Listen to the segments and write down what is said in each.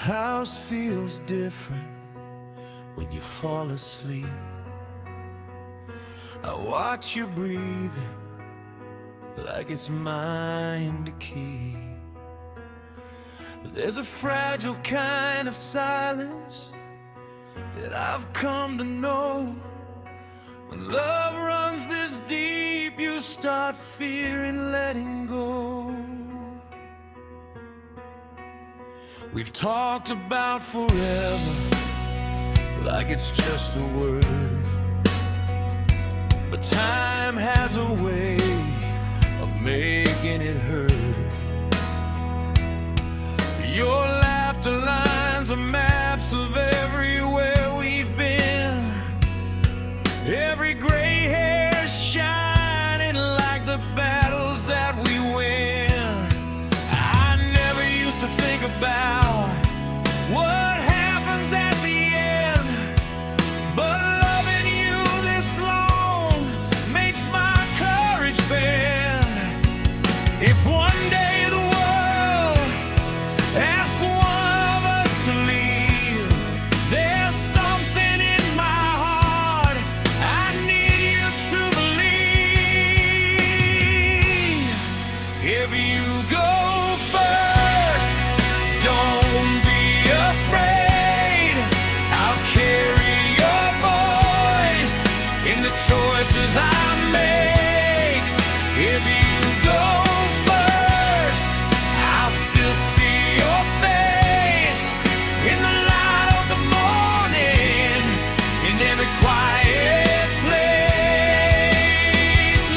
house feels different when you fall asleep. I watch you breathing like it's mine to keep. There's a fragile kind of silence that I've come to know. When love runs this deep, you start fearing letting go. We've talked about forever like it's just a word, but time has a way of making it hurt. Your laughter lines are maps of everywhere we've been. Every gray hair shining like the battles that we win. I never used to think about what happens at the end, but loving you this long makes my courage bend. If one day the world asks one of us to leave, there's something in my heart I need you to believe. If you go first, don't be afraid. I'll carry your voice in the choices I make. If you go first, I'll still see your face in the light of the morning, in every quiet place.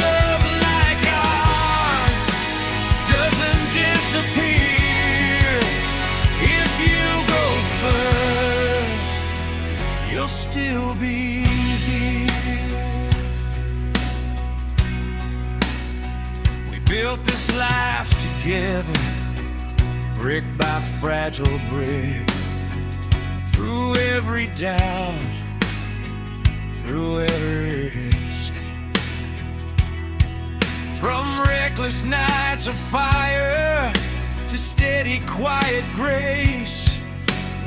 Love like ours doesn't disappear. If you go first, you'll still be here. We built this life together, brick by fragile brick, through every doubt, through every risk. From reckless nights of fire to steady, quiet grace,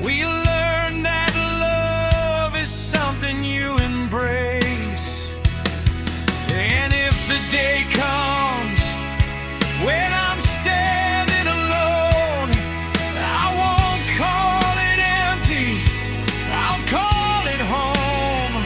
we learned that love is something you embrace. And if the day comes when I'm standing alone, I won't call it empty, I'll call it home.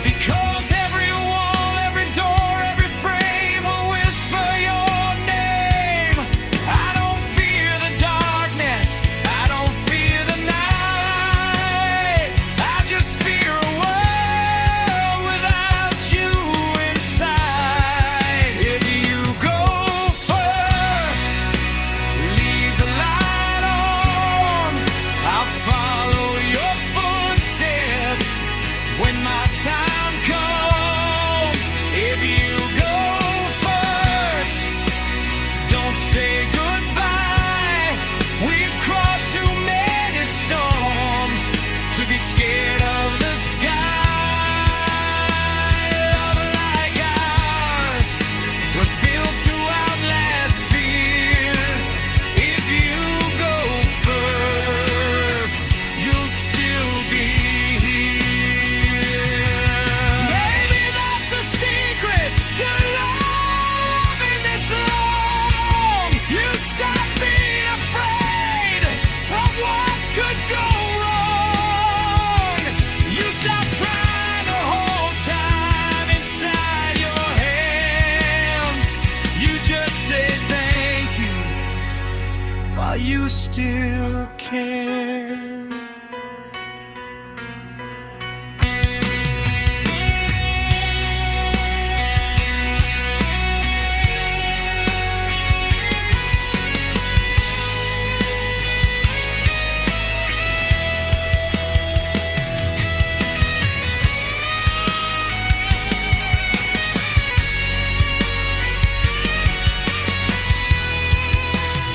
Because every wall, every door, every frame will whisper your name. I don't fear the darkness, I don't fear the night. I just fear a world without you inside. If you go first, leave the light on. I'll follow your footsteps when my time comes. If you go first, don't say goodbye. We've crossed too many storms to be scared of the sky. Love like ours was built to outlast fear. If you go first, you'll still be here. Maybe that's the secret to loving this long. You stop being afraid of what could go wrong. You stop trying to hold time inside your hands. You just say thank you while you still can.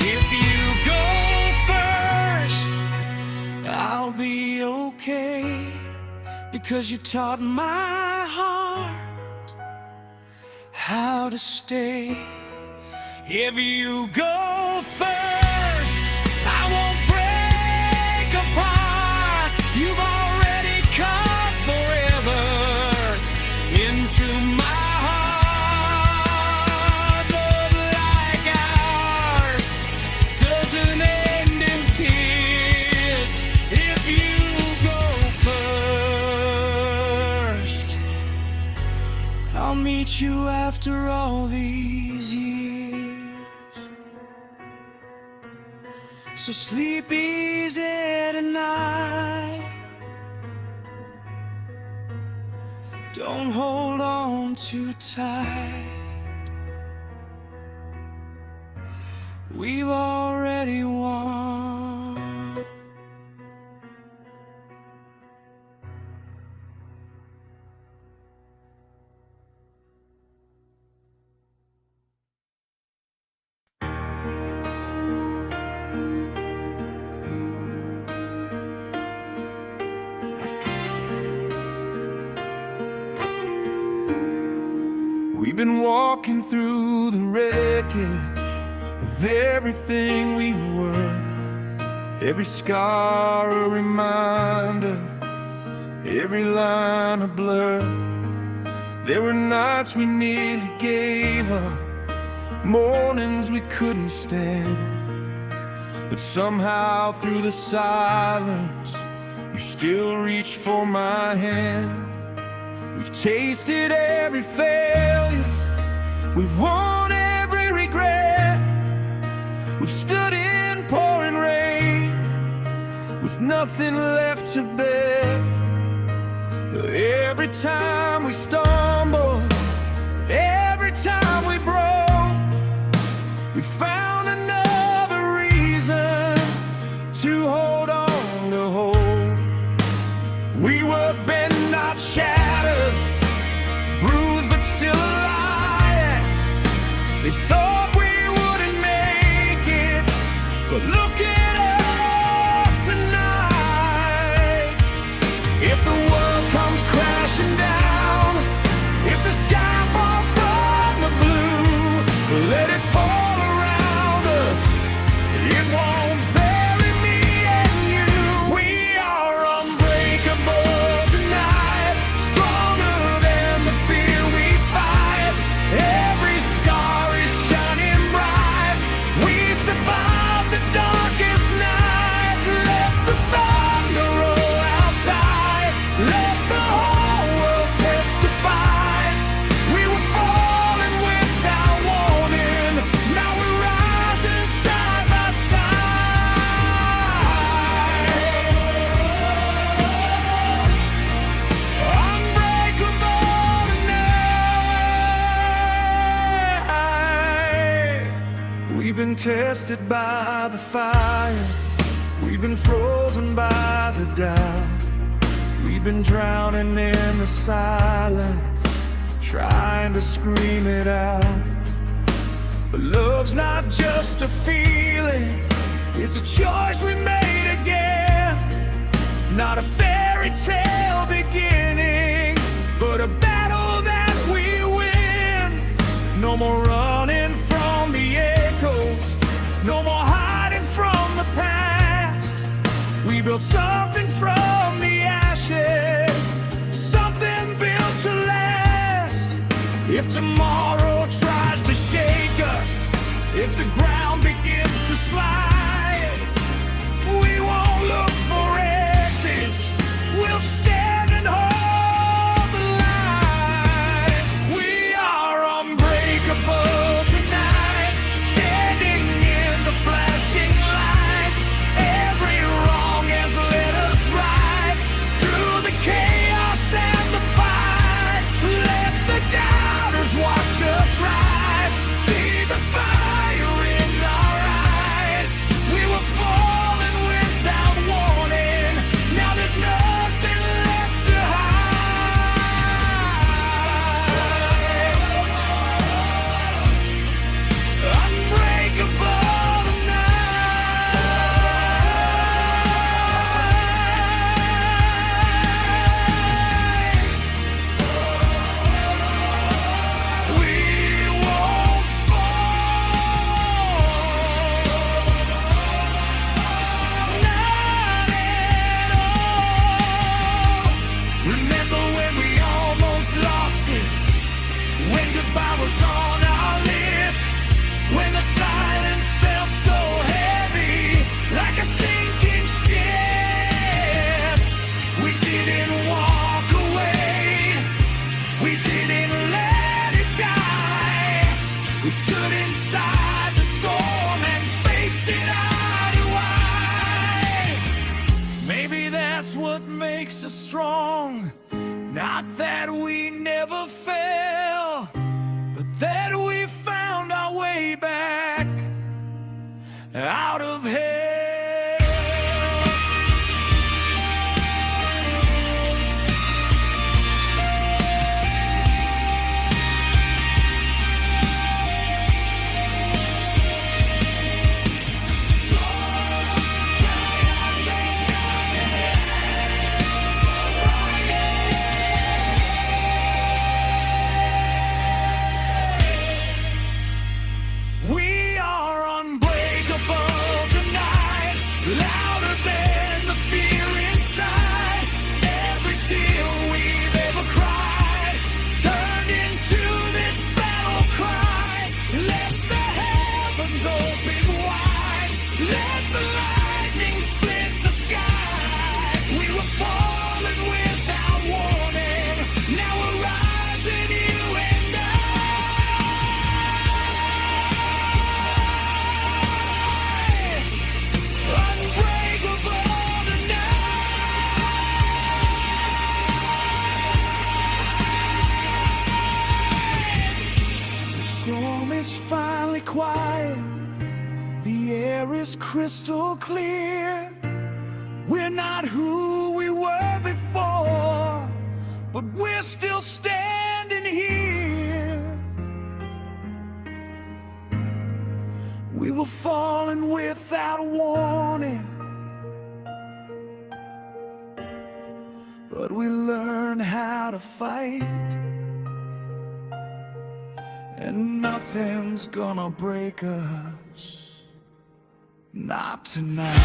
If you go first, I'll be okay, because you taught my heart how to stay. If you go first, I won't break meet you after all these years. So sleep easy tonight. Don't hold on too tight. We've already won. We've been walking through the wreckage of everything we were. Every scar a reminder, every line a blur. There were nights we nearly gave up, mornings we couldn't stand. But somehow through the silence, you still reached for my hand. We've tasted every failure, we've won every regret. We've stood in pouring rain with nothing left to bear. But every time we stumbled, every time we broke, we found another reason to hold on to hope. We were bent, not shattered, bruised but still alive. They thought we wouldn't make it, but look at us tonight. If the world comes crashing down, if the sky falls from the blue, let it fall around us. It won't bury me and you. We are unbreakable tonight, stronger than the fear we fight. Every scar is shining bright. We survived the darkest nights. Let the thunder roll outside. Let the whole world testify. We were falling without warning. Now we're rising side by side. Unbreakable tonight. We've been tested by the fire. We've been frozen by the doubt. We've been drowning in the silence, trying to scream it out. But love's not just a feeling, it's a choice we made again. Not a fairy tale beginning, but a battle that we win. No more running from the echoes, no more hiding from the past. We built something from the ashes, something built to last. If tomorrow tries to shake us, if the ground begins to slide, we won't look for exits, we'll stand and hold the line. We are unbreakable tonight, standing in the flashing lights. Every wrong has led us right through the chaos and the fight. Let the doubters watch us rise, see the fire in our eyes. makes us strong. Not that we never fell, but that we found our way back out of hell. We are unbreakable tonight, louder than the fear inside. Every tear we've ever cried turned into this battle cry. Let the heavens open wide, let the lightning split the sky. We were falling without warning, now we're rising, you and I. Unbreakable tonight. The storm is finally quiet, the air is crystal clear. We're not who we were before, but we're still standing here. We were falling without warning, but we learned how to fight, and nothing's gonna break us, not tonight.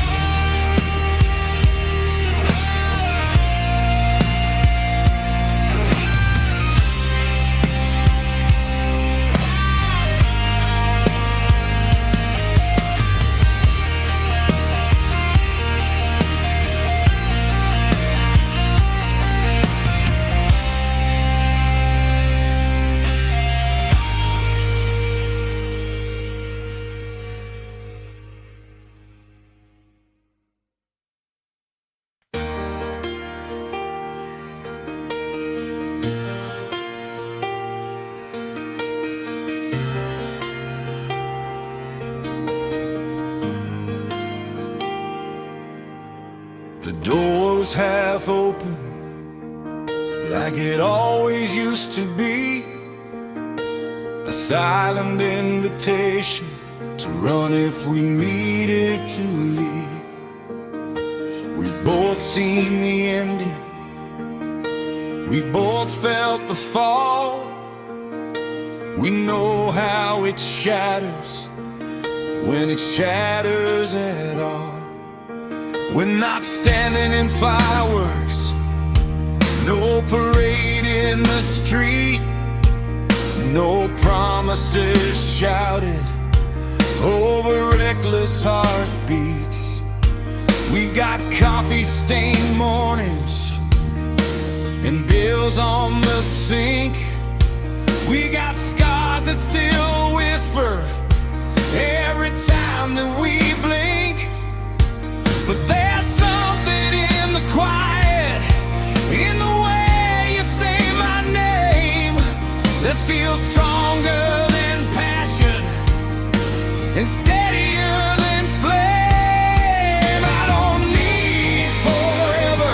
The door was half open, like it always used to be. A silent invitation to run if we needed to leave. We've both seen the ending, we both felt the fall. We know how it shatters, when it shatters at all. We're not standing in fireworks, no parade in the street, no promises shouted over reckless heartbeats. We've got coffee-stained mornings and bills on the sink. We got scars that still whisper every time that we blink. But there's something in the quiet, in the way you say my name, that feels stronger than passion and steadier than flame. I don't need forever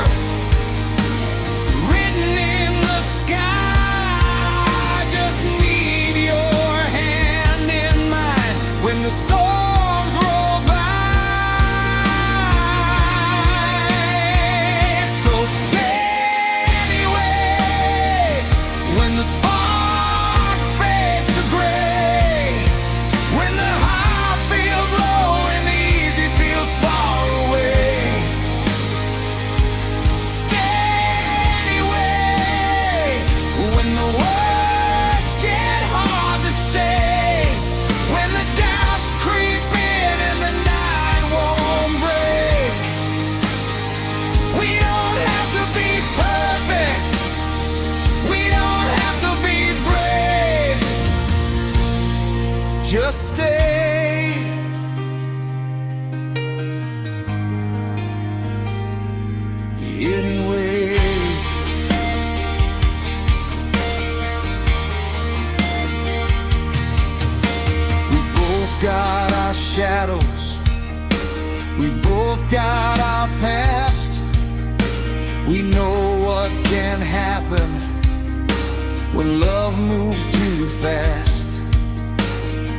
written in the sky, I just need your hand in mine when the storms roll by. So stay anyway when the spark fades to gray, when the heart feels We both got our past. We know what can happen when love moves too fast.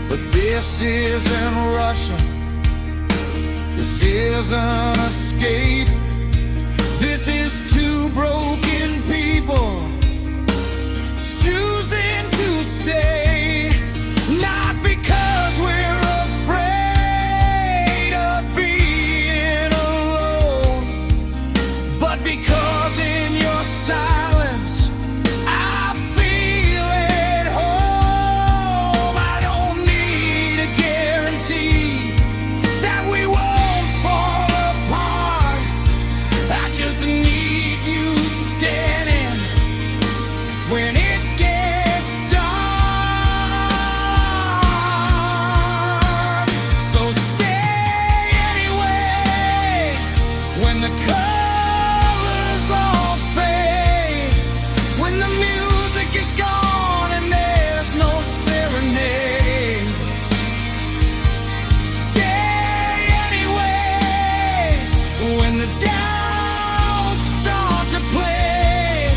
But this isn't rushing. This isn't escape. This is two broken people choosing to stay. Not because we're afraid of being alone, but because in your silence I feel at home. I don't need a guarantee that we won't fall apart. I just need you standing when it gets dark. So stay anyway when the colors all fade, when the music is gone and there's no serenade. Stay anyway when the doubts start to play,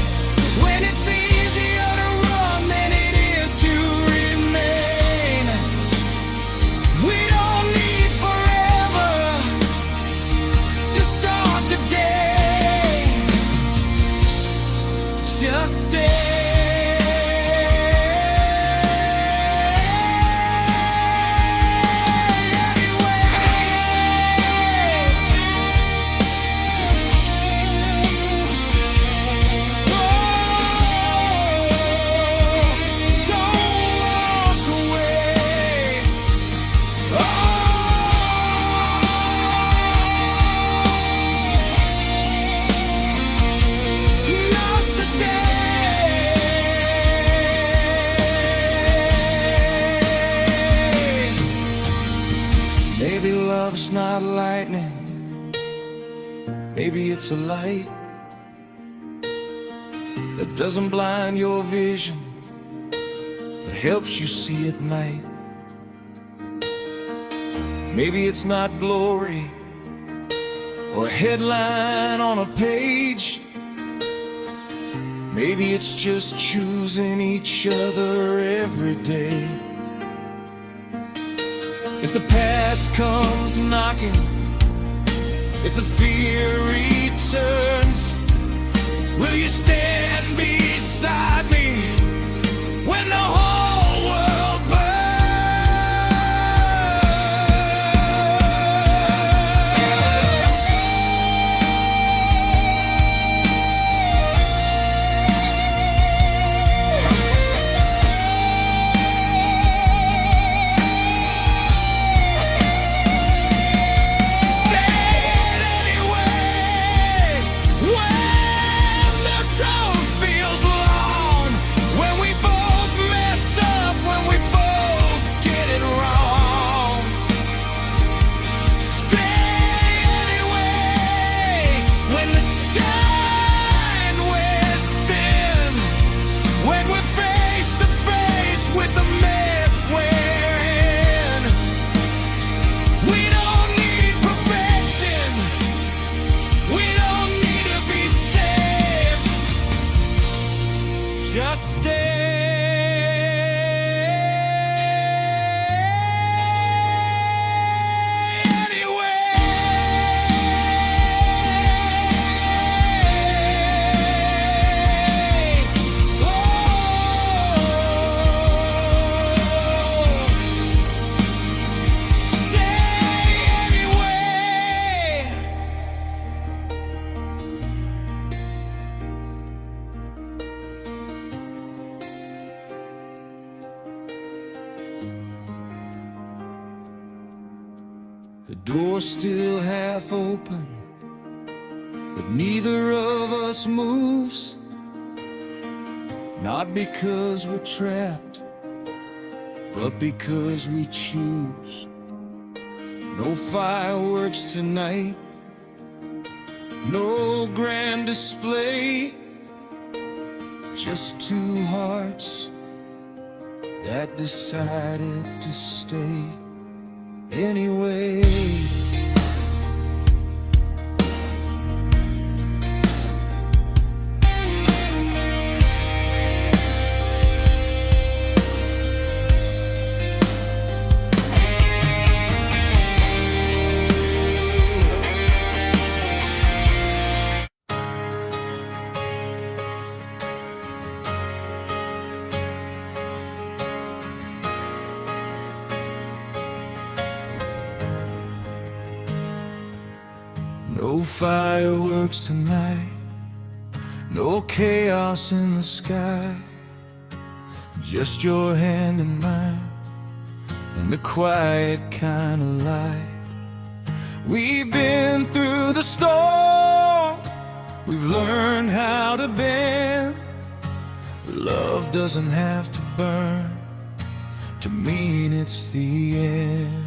when it's easier to run than it is to remain. We don't need forever to start today. Just stay. Maybe love's not lightning, maybe it's a light that doesn't blind your vision, but helps you see at night. Maybe it's not glory or a headline on a page. Maybe it's just choosing each other every day. If the past comes knocking, if the fear returns, will you stand beside me when the whole world burns? Just the door's still half open, but neither of us moves. Not because we're trapped, but because we choose. No fireworks tonight, no grand display, just two hearts that decided to stay anyway. No fireworks tonight, no chaos in the sky, just your hand in mine and the quiet kind of light. We've been through the storm, we've learned how to bend. Love doesn't have to burn to mean it's the end.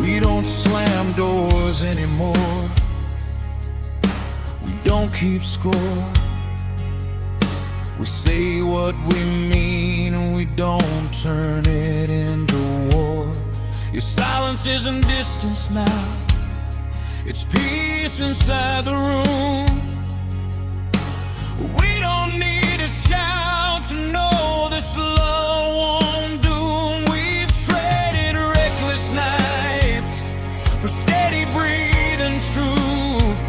We don't slam doors anymore, we don't keep score. We say what we mean and we don't turn it into war. Your silence isn't distance now, it's peace inside the room. We don't need to shout to know this love won't doom. We've traded reckless nights for steady breathing truth,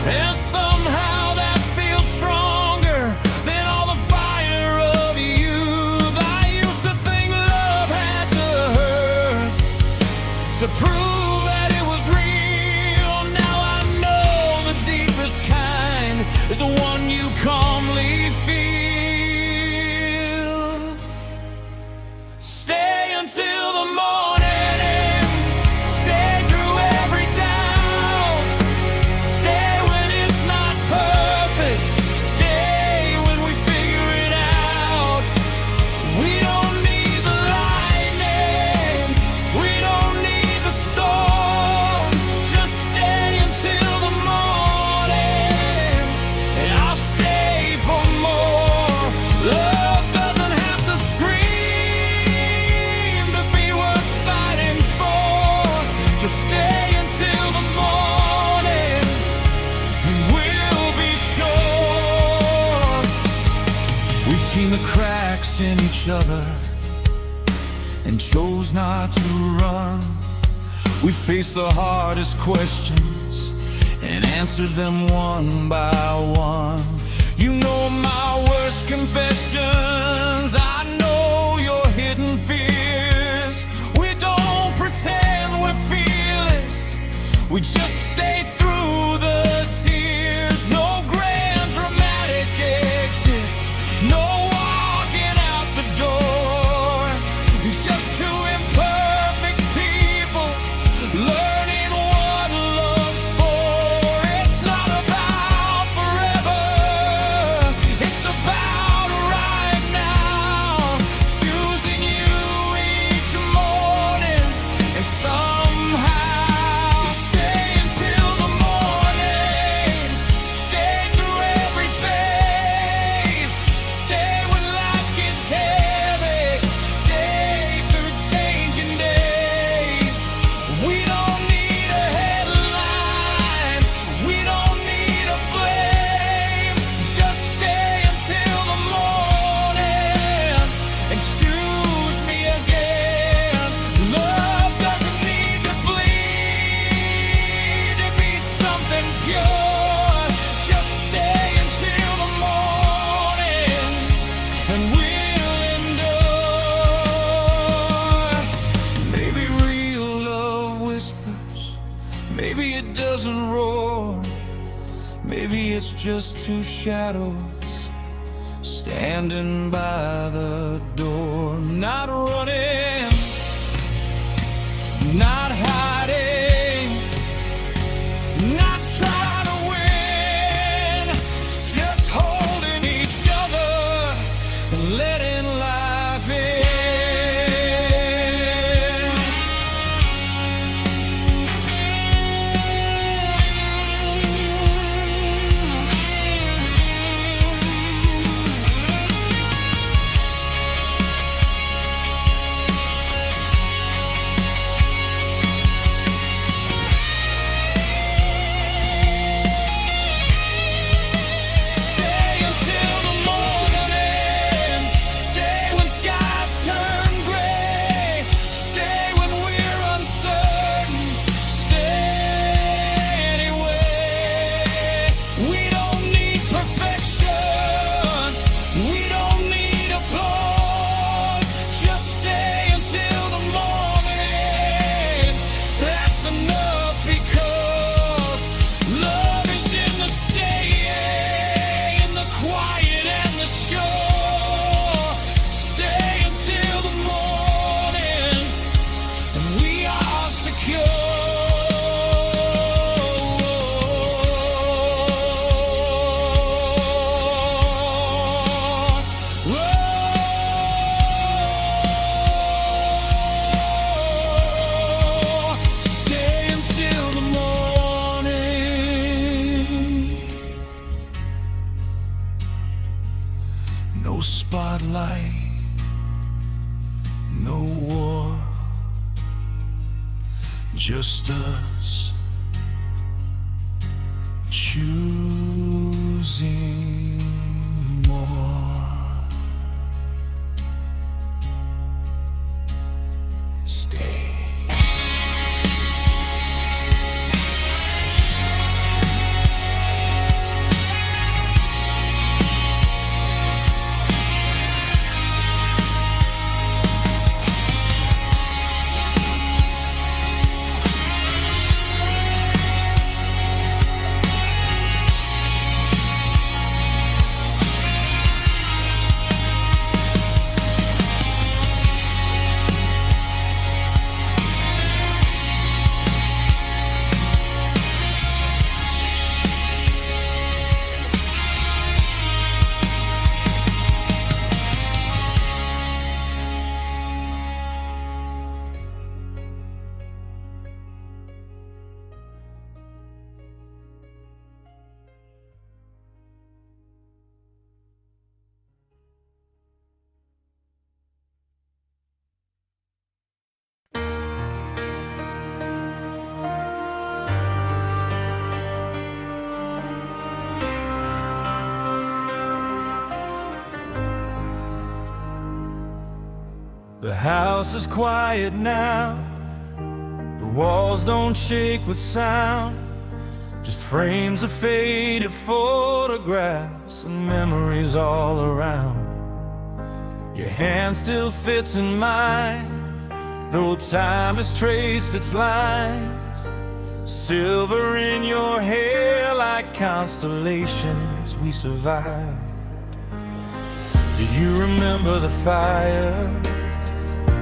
and somehow that feels stronger than all the fire of youth. I used to think love had to hurt to prove that it was real. Now I know the deepest kind is the one you calmly feel. Stay until the morning, seen the cracks in each other and chose not to run. We faced the hardest questions and answered them one by one. You know my worst confessions, I know your hidden fears. We don't pretend we're fearless, we just stay through the tears. No grand dramatic exits, no maybe it doesn't roar, maybe it's just two shadows standing by the door. Not running, not hiding, not trying to win, just holding each other and letting life in. No spotlight, no war, just us choosing more. Stay. The house is quiet now. The walls don't shake with sound. Just frames of faded photographs and memories all around. Your hand still fits in mine, though time has traced its lines. Silver in your hair like constellations we survived. Do you remember the fire?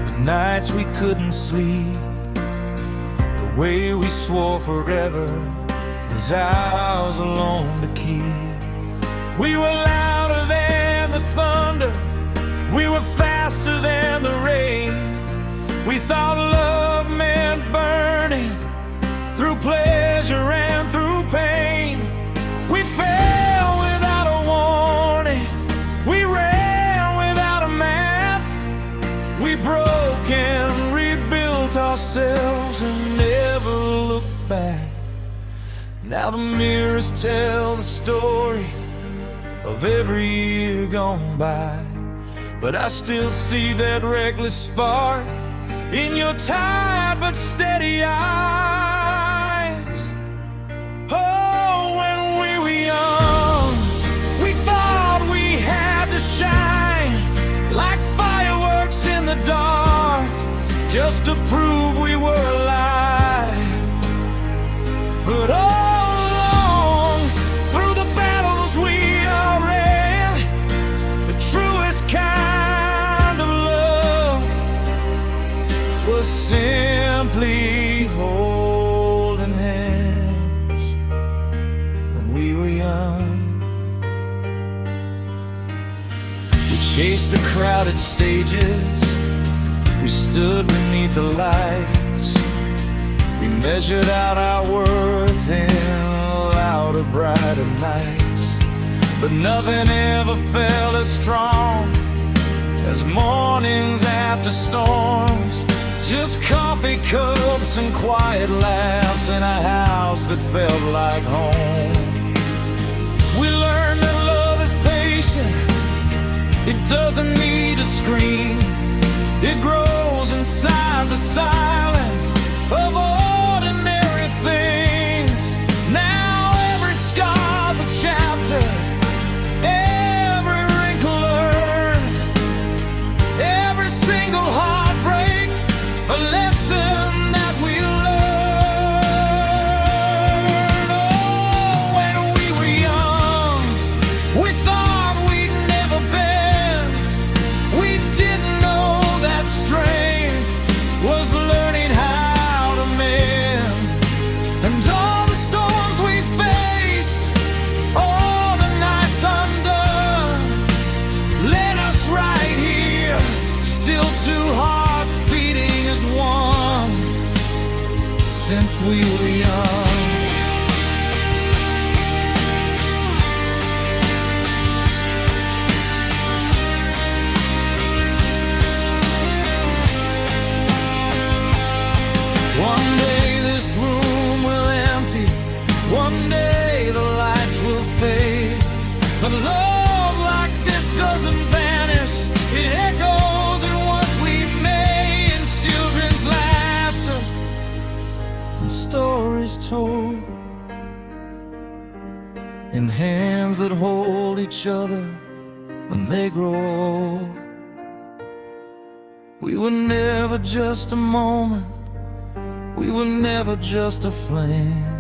The nights we couldn't sleep, the way we swore forever was ours alone to keep. We were louder than the thunder, we were faster than the rain. We thought love meant burning through pleasure and through pain. We fell without a warning, we ran without a map. We broke and rebuilt ourselves and never looked back. Now the mirrors tell the story of every year gone by, but I still see that reckless spark in your tired but steady eyes. Oh, when we were young, we thought we had to shine like fireworks in the dark, just to prove we were alive. But all along, through the battles we all ran, the truest kind of love was simply holding hands when we were young. We chased the crowded stages, we stood beneath the lights. We measured out our worth in louder, brighter nights. But nothing ever felt as strong as mornings after storms. Just coffee cups and quiet laughs in a house that felt like home. We learned that love is patient, it doesn't need a scream. It grows inside the silence of ordinary things. Now every scar's a chapter, every wrinkle learned, every single heartbreak a lesson that we learned. Oh, when we were young, we thought we'd never bend. We didn't know that strength was learning how to mend. And all the storms we faced, all the nights undone, led us right here, still two hearts beating as one, since we were young. hands that hold each other when they grow old. We were never just a moment, we were never just a flame.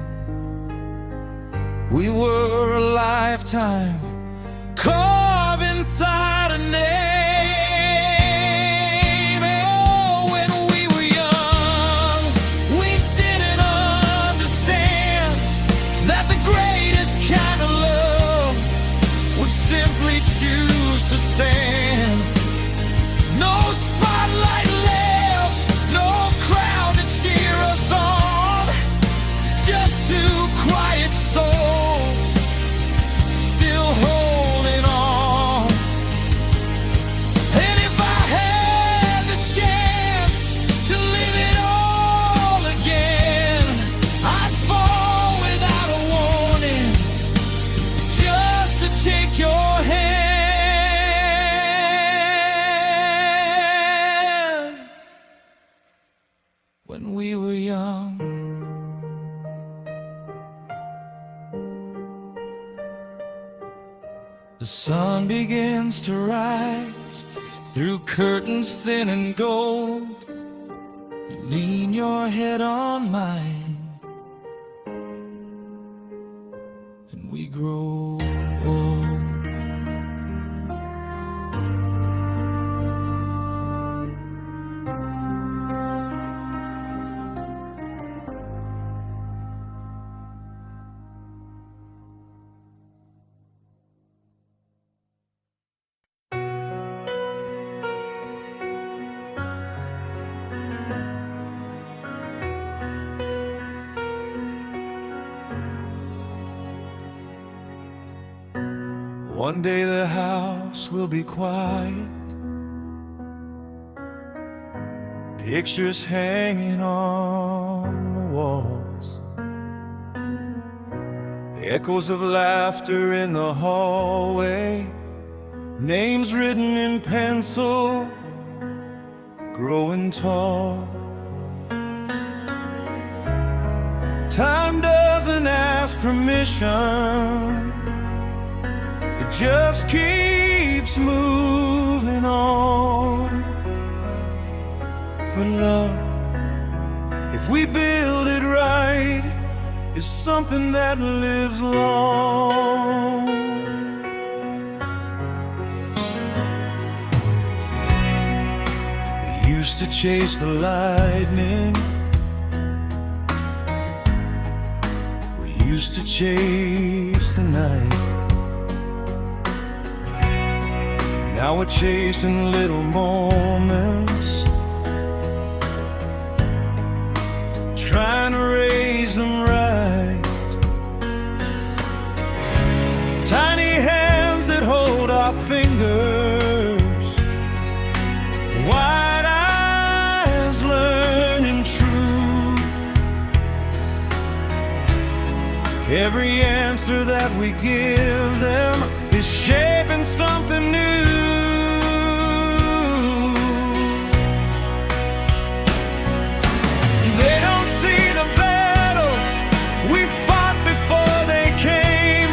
We were a lifetime carved inside a name. Oh, when we were young, we didn't understand that the greatest kind of love would simply choose to stand. No spotlight left, no crowd to cheer us on, just two quiet souls still holding on. And if I had the chance to live it all again, I'd fall without a warning just to take your hand. When we were young, the sun begins to rise through curtains thin and gold. You lean your head on mine, and we grow old. One day the house will be quiet, pictures hanging on the walls, the echoes of laughter in the hallway, names written in pencil, growing tall. Time doesn't ask permission, it just keeps moving on. But love, if we build it right, is something that lives long. We used to chase the lightning, we used to chase the night. Now we're chasing little moments, trying to raise them right. Tiny hands that hold our fingers, wide eyes learning true. Every answer that we give them is shaping something new. They don't see the battles we fought before they came.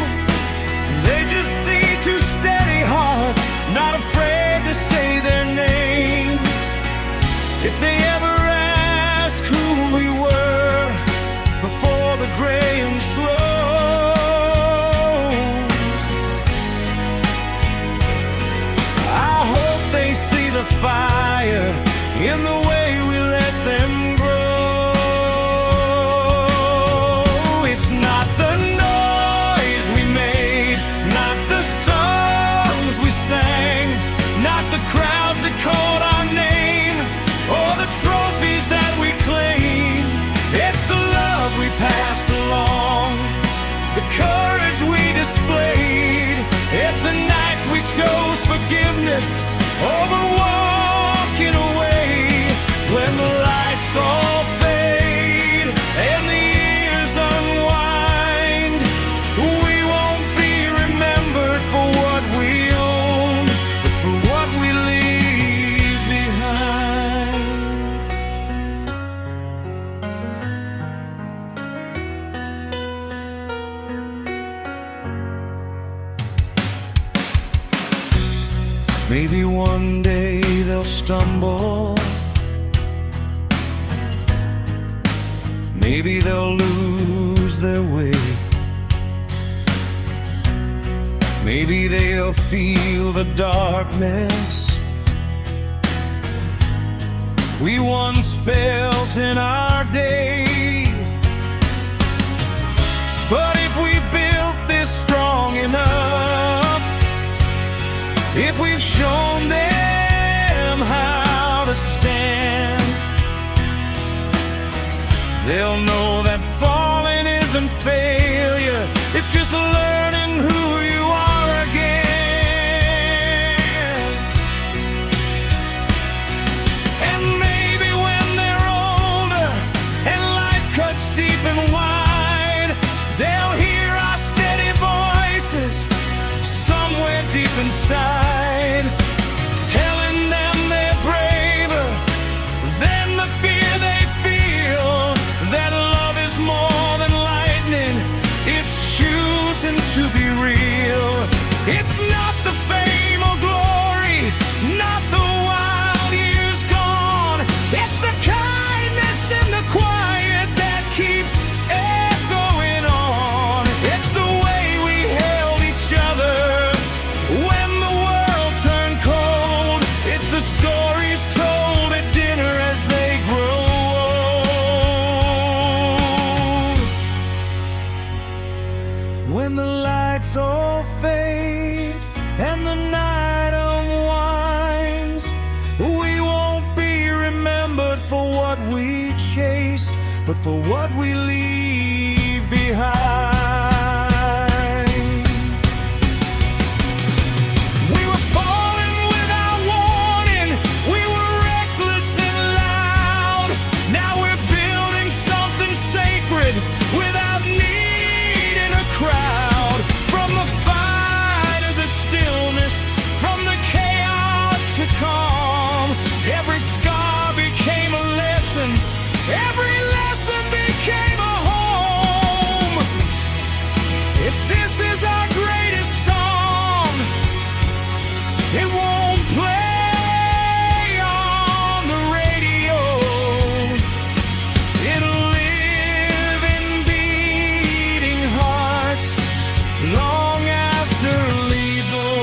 They just see two steady hearts, not afraid to say their names. If they ever ask who we were before the gray and slow, the fire in the way we let them grow. It's not the noise we made, not the songs we sang, not the crowds that called our name, or the trophies that we claim. It's the love we passed along, the courage we displayed. It's the nights we chose forgiveness over walking away. When the lights all fade and the years unwind, we won't be remembered for what we own, but for what we leave behind. Maybe one day they'll stumble, maybe they'll lose their way, maybe they'll feel the darkness we once felt in our day. But if we built this strong enough, if we've shown them how to stand, they'll know that falling isn't failure, it's just learning who you are again. And maybe when they're older and life cuts deep and wide, they'll hear our steady voices somewhere deep inside, telling them they're braver than the fear they feel, that love is more than lightning, it's choosing to be real. It's not the fame or glory, not the wild years gone, it's the kindness and the quiet that keeps echoing on. It's the way we held each other when the world turned cold, it's the stories told at dinner as they grow old. When the lights all fade and the night unwinds, we won't be remembered for what we chased, but for what we leave behind. We were falling without warning, we were reckless and loud. Now we're building something sacred without needing a crowd. From the fire to the stillness, from the chaos to calm, every scar became a lesson, every lesson became a home. If this is our greatest song, it won't play on the radio, it'll live in beating hearts long after lethal.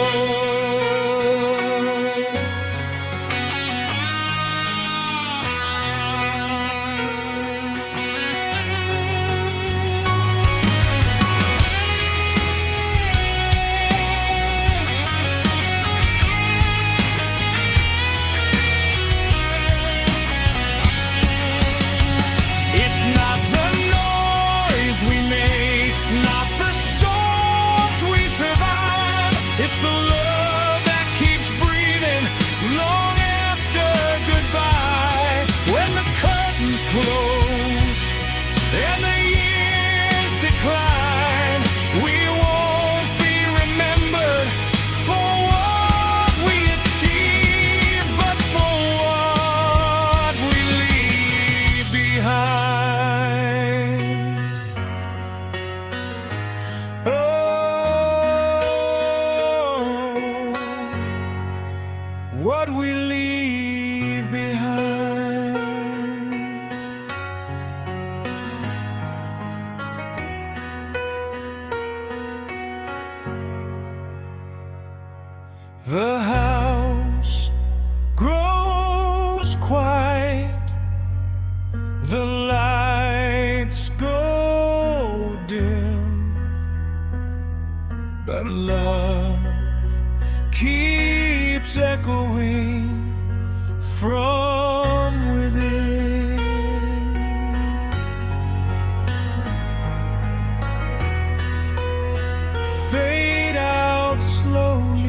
It's not the noise we make, not the storms we survive, it's the love that keeps breathing long after goodbye. When the curtains close and the years decline, we won't be remembered for what we achieved, but for what we leave behind. Oh, what we leave behind. The house grows quiet, the lights go dim, but love keeps echoing from within. Fade out slowly,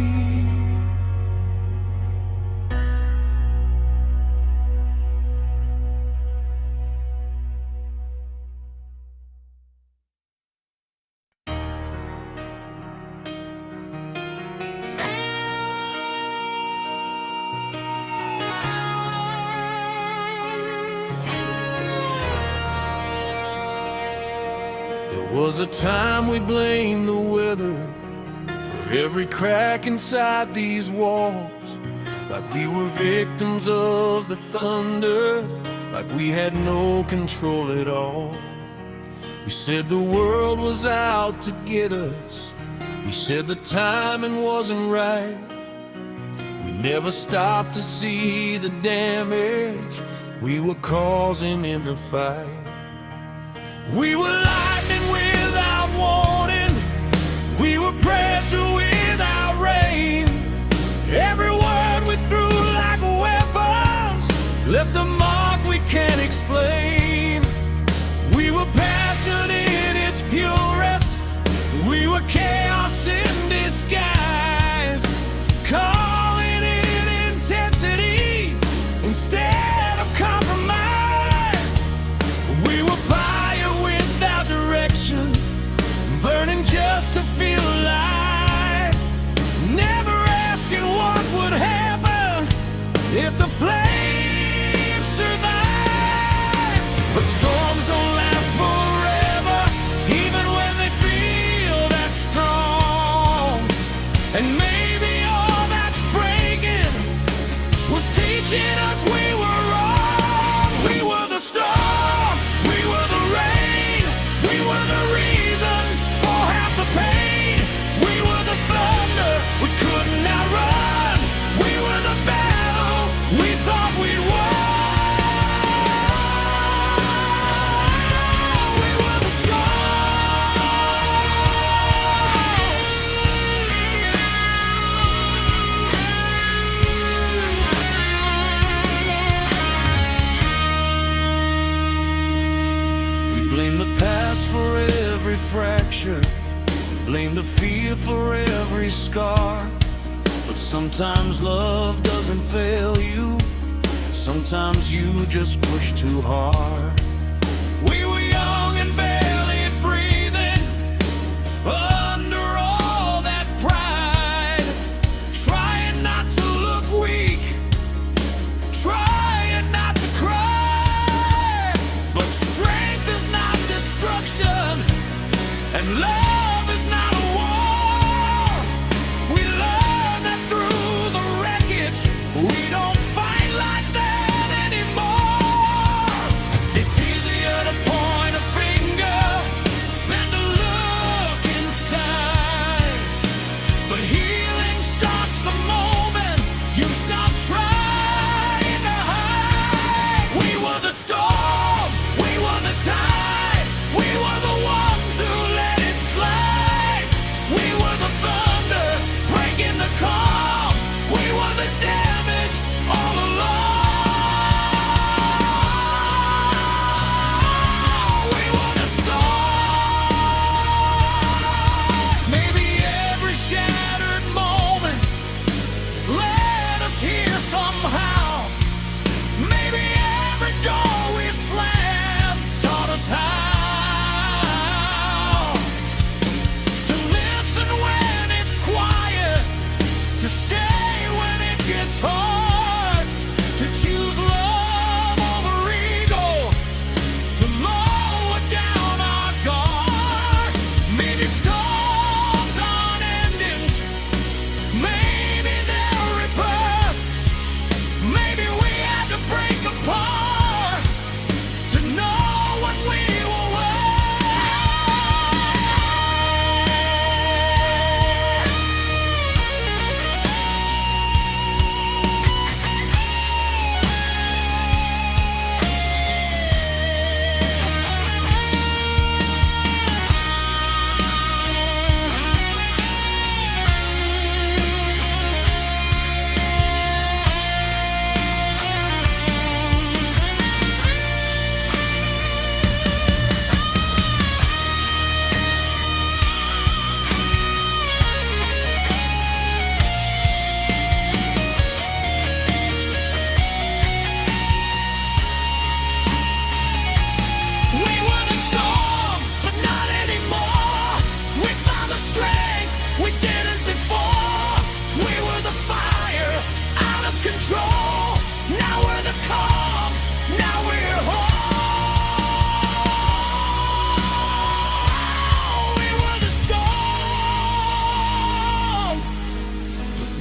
was a time we blamed the weather for every crack inside these walls, like we were victims of the thunder, like we had no control at all. We said the world was out to get us, we said the timing wasn't right. We never stopped to see the damage we were causing in the fight. We were lightning without warning, we were pressure without rain. Every word we threw like weapons left a mark we can't explain. We were passion in its purest, we were chaos in disguise, calling it intensity instead of compromise. We were fire without direction, burning just to feel alive, never asking what would happen if the flames survive. But storms don't last forever, even when they feel that strong. And maybe all that breaking was teaching us we were wrong. We were the storm, we were the rain, we were the reason for half the pain. We were the thunder we couldn't outrun, we were the battle we thought we'd won. We were the storm. We blame the past for every fracture, blame the fear for every scar. But sometimes love doesn't fail you, sometimes you just push too hard. We were young and barely breathing under all that pride, trying not to look weak, trying not to cry. But strength is not destruction, and love is not a war. We learned that through the wreckage, we don't fight like that anymore. It's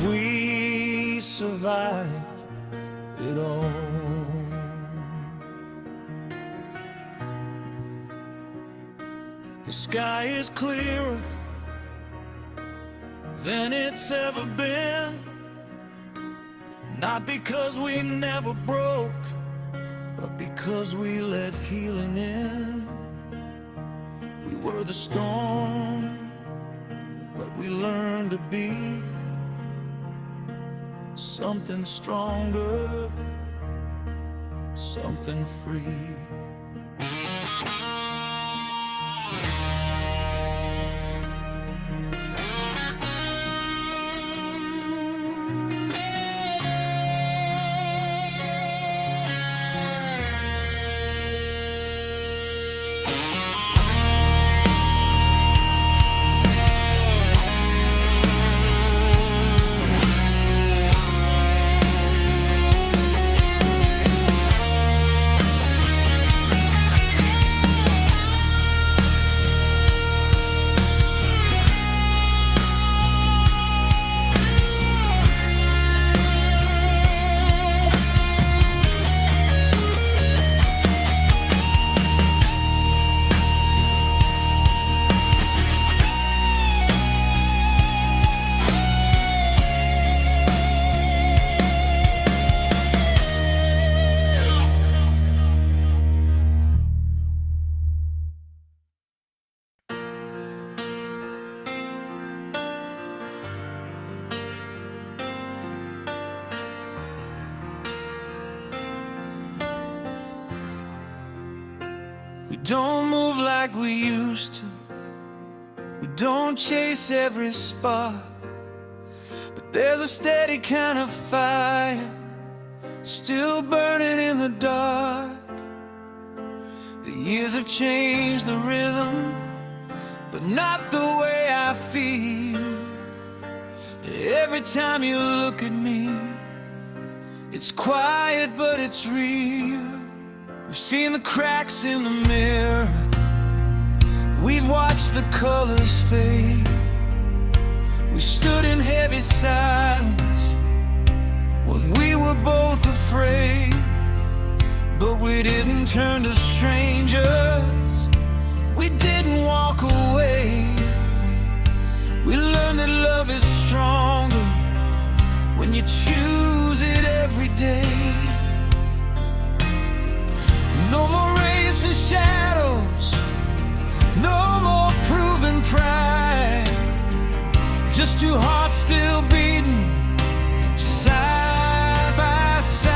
we survived it all. The sky is clearer than it's ever been, not because we never broke, but because we let healing in. We were the storm, but we learned to be something stronger, something free. We don't move like we used to. We don't chase every spot, but there's a steady kind of fire still burning in the dark. The years have changed the rhythm, but not the way I feel. Every time you look at me, it's quiet but it's real. We've seen the cracks in the mirror, we've watched the colors fade. We stood in heavy silence when we were both afraid, but we didn't turn to strangers, we didn't walk away. We learned that love is stronger when you choose it every day. No more racing shadows, no more proven pride, just two hearts still beating side by side.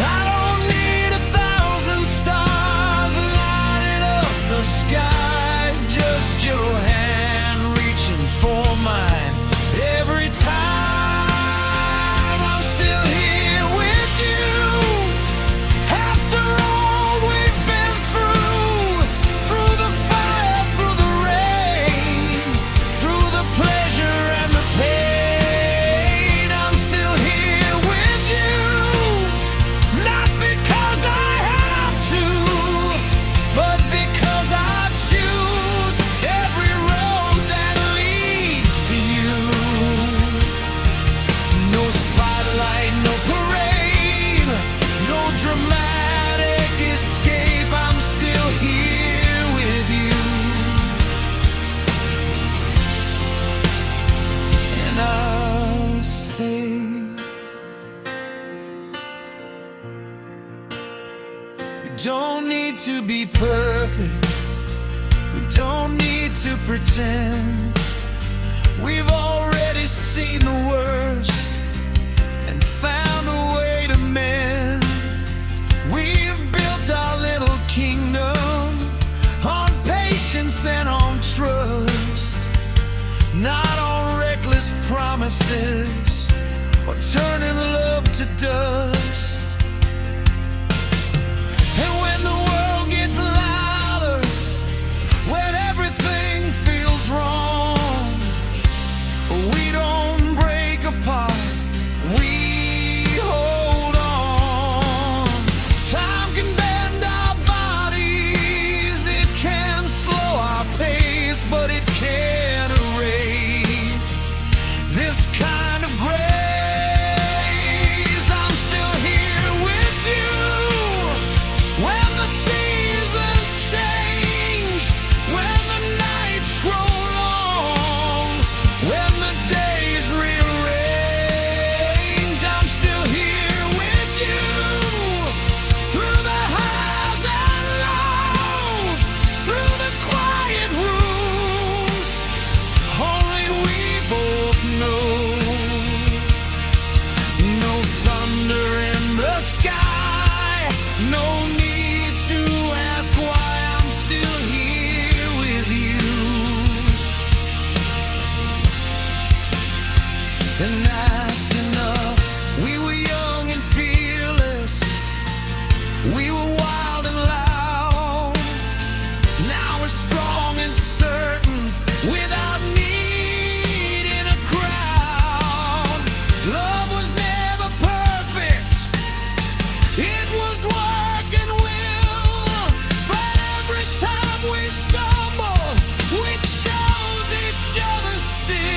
I don't need 1,000 stars lighting up the sky, just your hand reaching for mine every time. We don't need to be perfect, we don't need to pretend. We've already seen the worst and found a way to mend. We've built our little kingdom on patience and on trust, not on reckless promises or turning love to dust. And when the world gets louder, when everything feels wrong, we don't break apart, we hold on. Time can bend our bodies, it can slow our pace, but it can't erase this and that's enough. We were young and fearless, we were wild and loud. Now we're strong and certain, without needing a crowd. Love was never perfect, it was work and will. But every time we stumble, we chose each other still.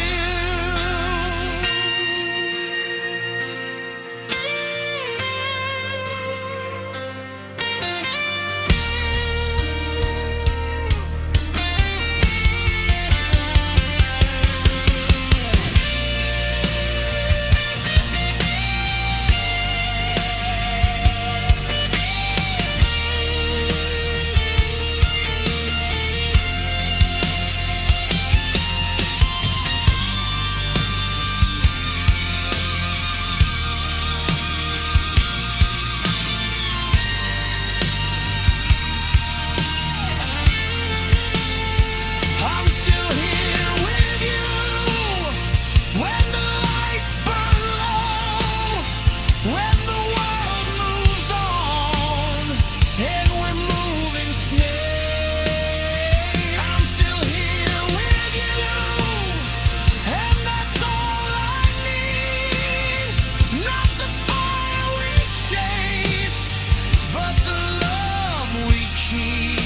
I'm still here with you when the lights burn low, when the world moves on and we're moving slow. I'm still here with you, and that's all I need. Not the fire we chased, but the love we keep.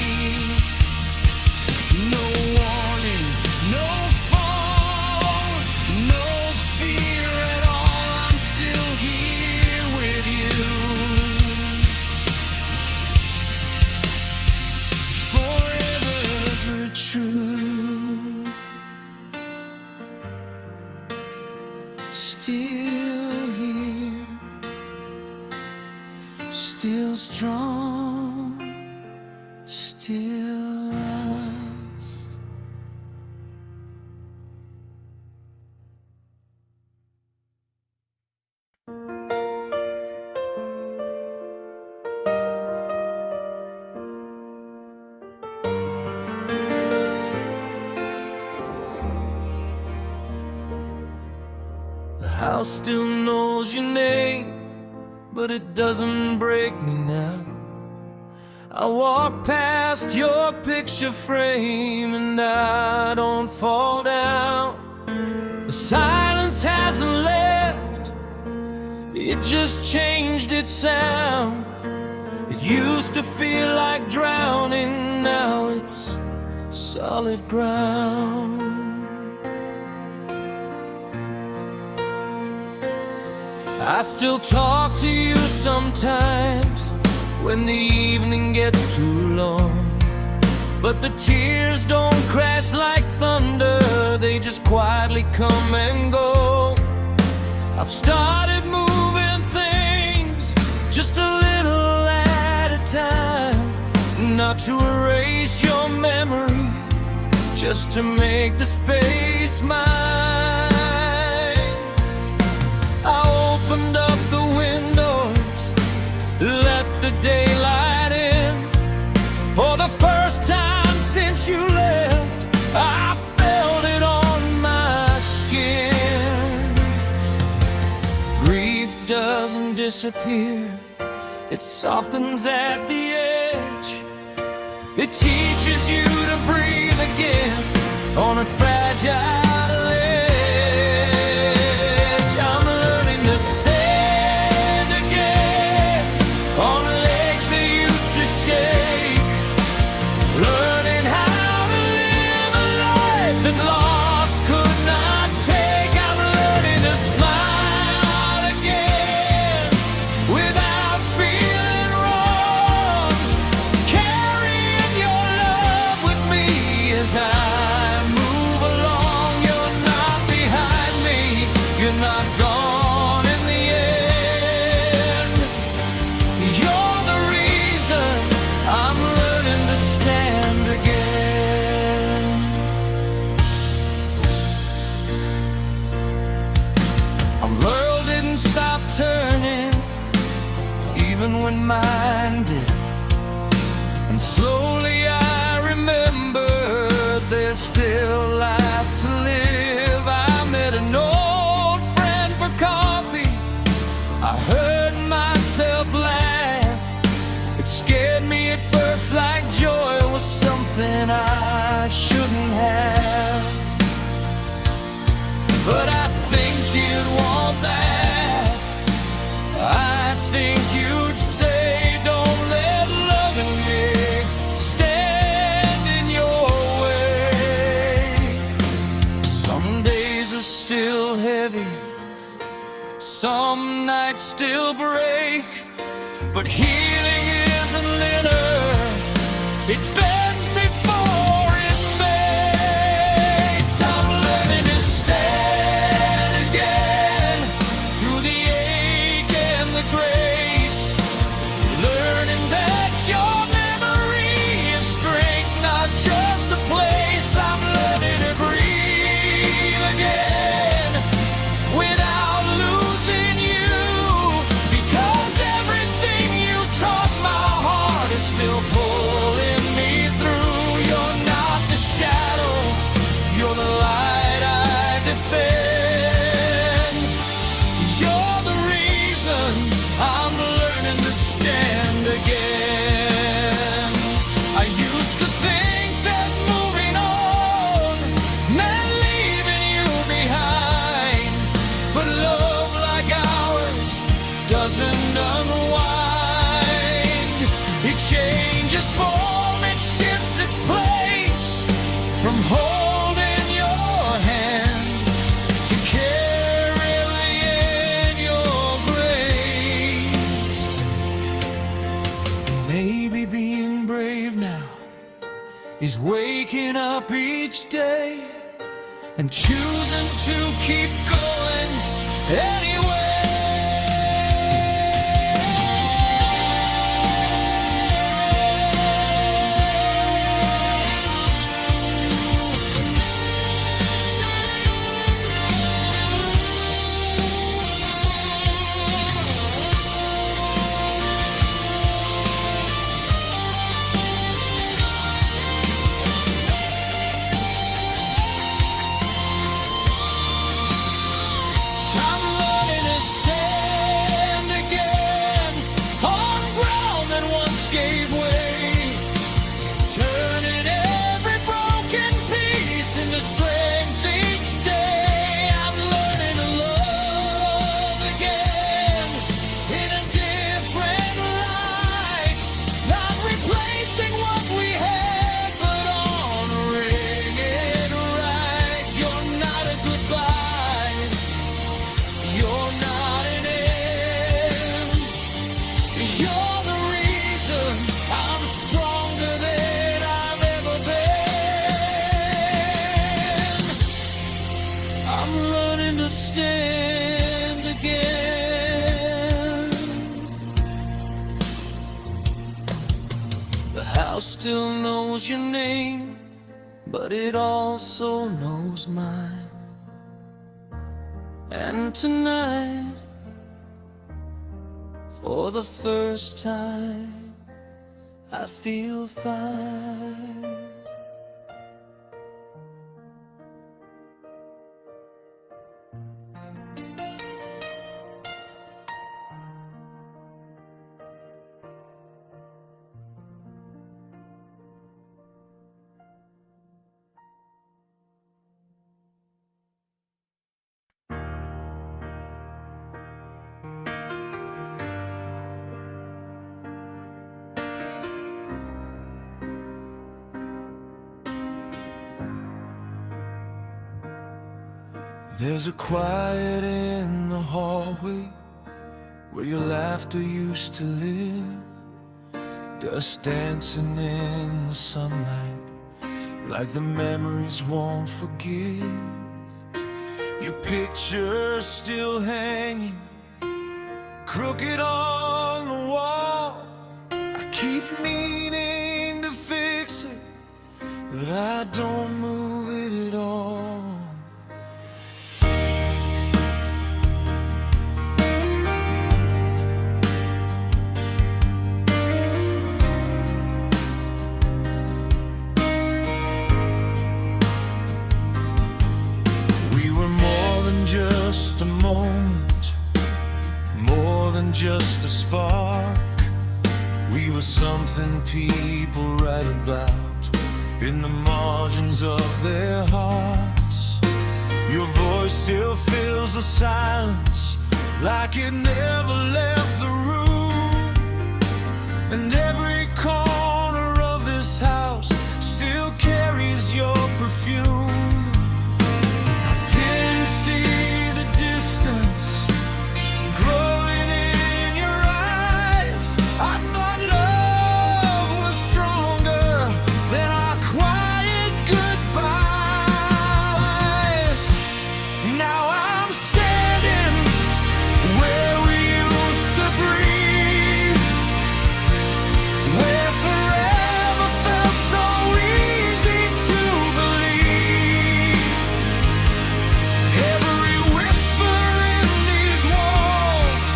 No warning, no fall, no fear at all. I'm still here with you. Forever true. Still here, still strong, still us. The house still knows your name, but it doesn't break me now. I walk past your picture frame and I don't fall down. The silence hasn't left, it just changed its sound. It used to feel like drowning, now it's solid ground. I still talk to you sometimes when the evening gets too long, but the tears don't crash like thunder, they just quietly come and go. I've started moving things just a little at a time, not to erase your memory, just to make the space mine. I opened up the windows, let the daylight in. For the first time since you left, I felt it on my skin. Grief doesn't disappear, it softens at the edge. It teaches you to breathe again on a fragile edge. I'm learning to stand again on legs that used to shake, learning how to live a life that loss could not take. I'm learning to smile again without feeling wrong, carrying your love with me as I move along. You're not behind me, you're not gone in the end. You're the reason I'm learning to stand again. Our world didn't stop turning, even when mine did. And slowly I remembered there's still life to live. I met an old friend something I shouldn't have. But I think you'd want that. I think you'd say, don't let loving me stand in your way. Some days are still heavy, some nights still break, but healing isn't linear. It bends before it makes. I'm learning to stand again through the ache and the grace, learning that your memory is strength, not just a place. I'm learning to breathe again without losing you, because everything you taught my heart is still pulling me through. You're not the shadow, you're the light I defend. You're the reason I'm learning to stand again. I used to think that moving on meant leaving you behind, but love like ours doesn't unwind. It changes form, it shifts its place, from holding your hand to carrying your grace. Maybe being brave now is waking up each day and choosing to keep going anyway. I'm learning to stand again on ground that once gave way, turning every broken piece into strength each day. I'm learning to love again in a different light, not replacing what we had, but honoring it right. You're not a goodbye, you're not an end. You're the reason I'm stronger than I've ever been. I'm learning to stand again. The house still knows your name, but it also knows mine. And tonight, for the first time, I feel fine. There's a quiet in the hallway where your laughter used to live, dust dancing in the sunlight like the memories won't forgive. Your picture still hanging crooked on the wall. I keep meaning to fix it, but I don't move it at all. Just a moment, more than just a spark. We were something people write about in the margins of their hearts. Your voice still fills the silence like it never left the room. And every corner of this house still carries your perfume. I didn't see the distance growing in your eyes. I thought love was stronger than our quiet goodbyes. Now I'm standing where we used to breathe, where forever felt so easy to believe. Every whisper in these walls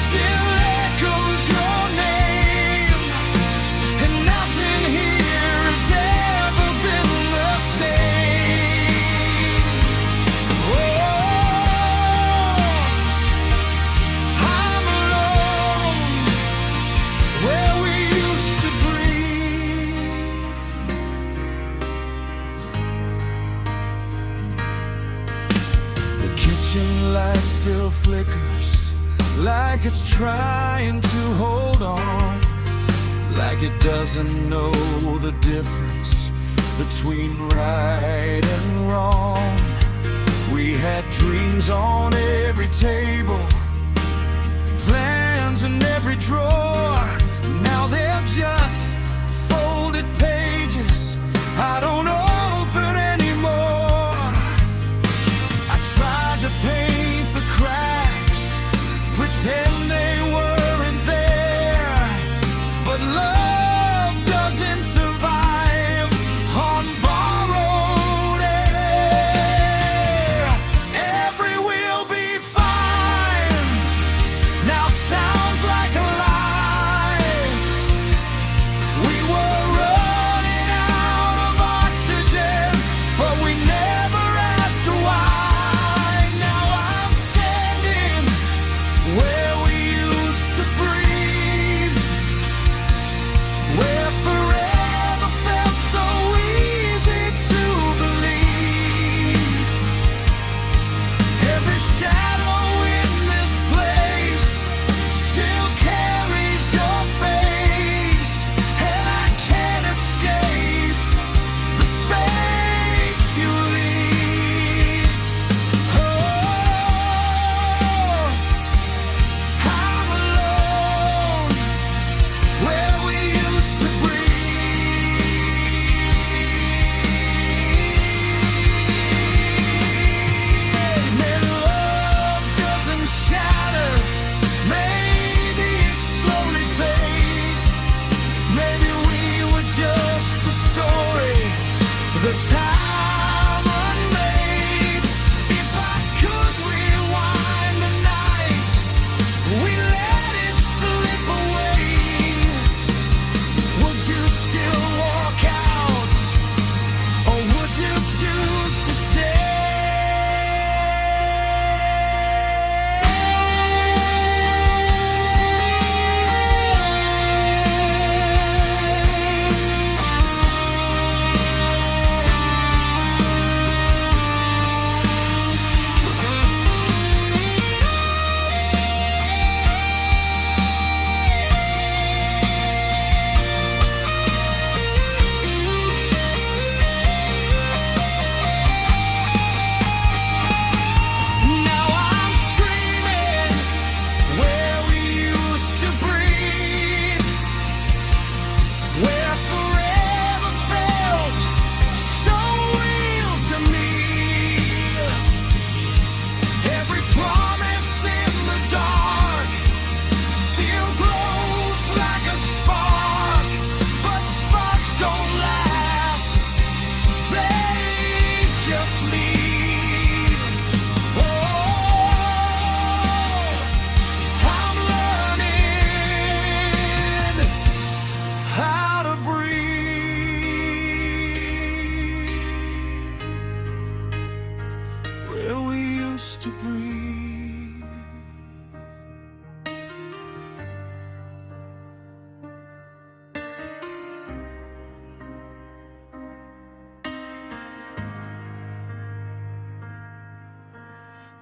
still echoes your name, and nothing here has ever been the same. Oh, I'm alone where we used to breathe. The kitchen light still flickers, like it's trying to hold on, like it doesn't know the difference between right and wrong. We had dreams on every table, plans in every drawer. Now they're just folded pages I don't open anymore. I tried to paint the cracks, pretend they weren't there, but love doesn't survive on borrowed air. Every wheel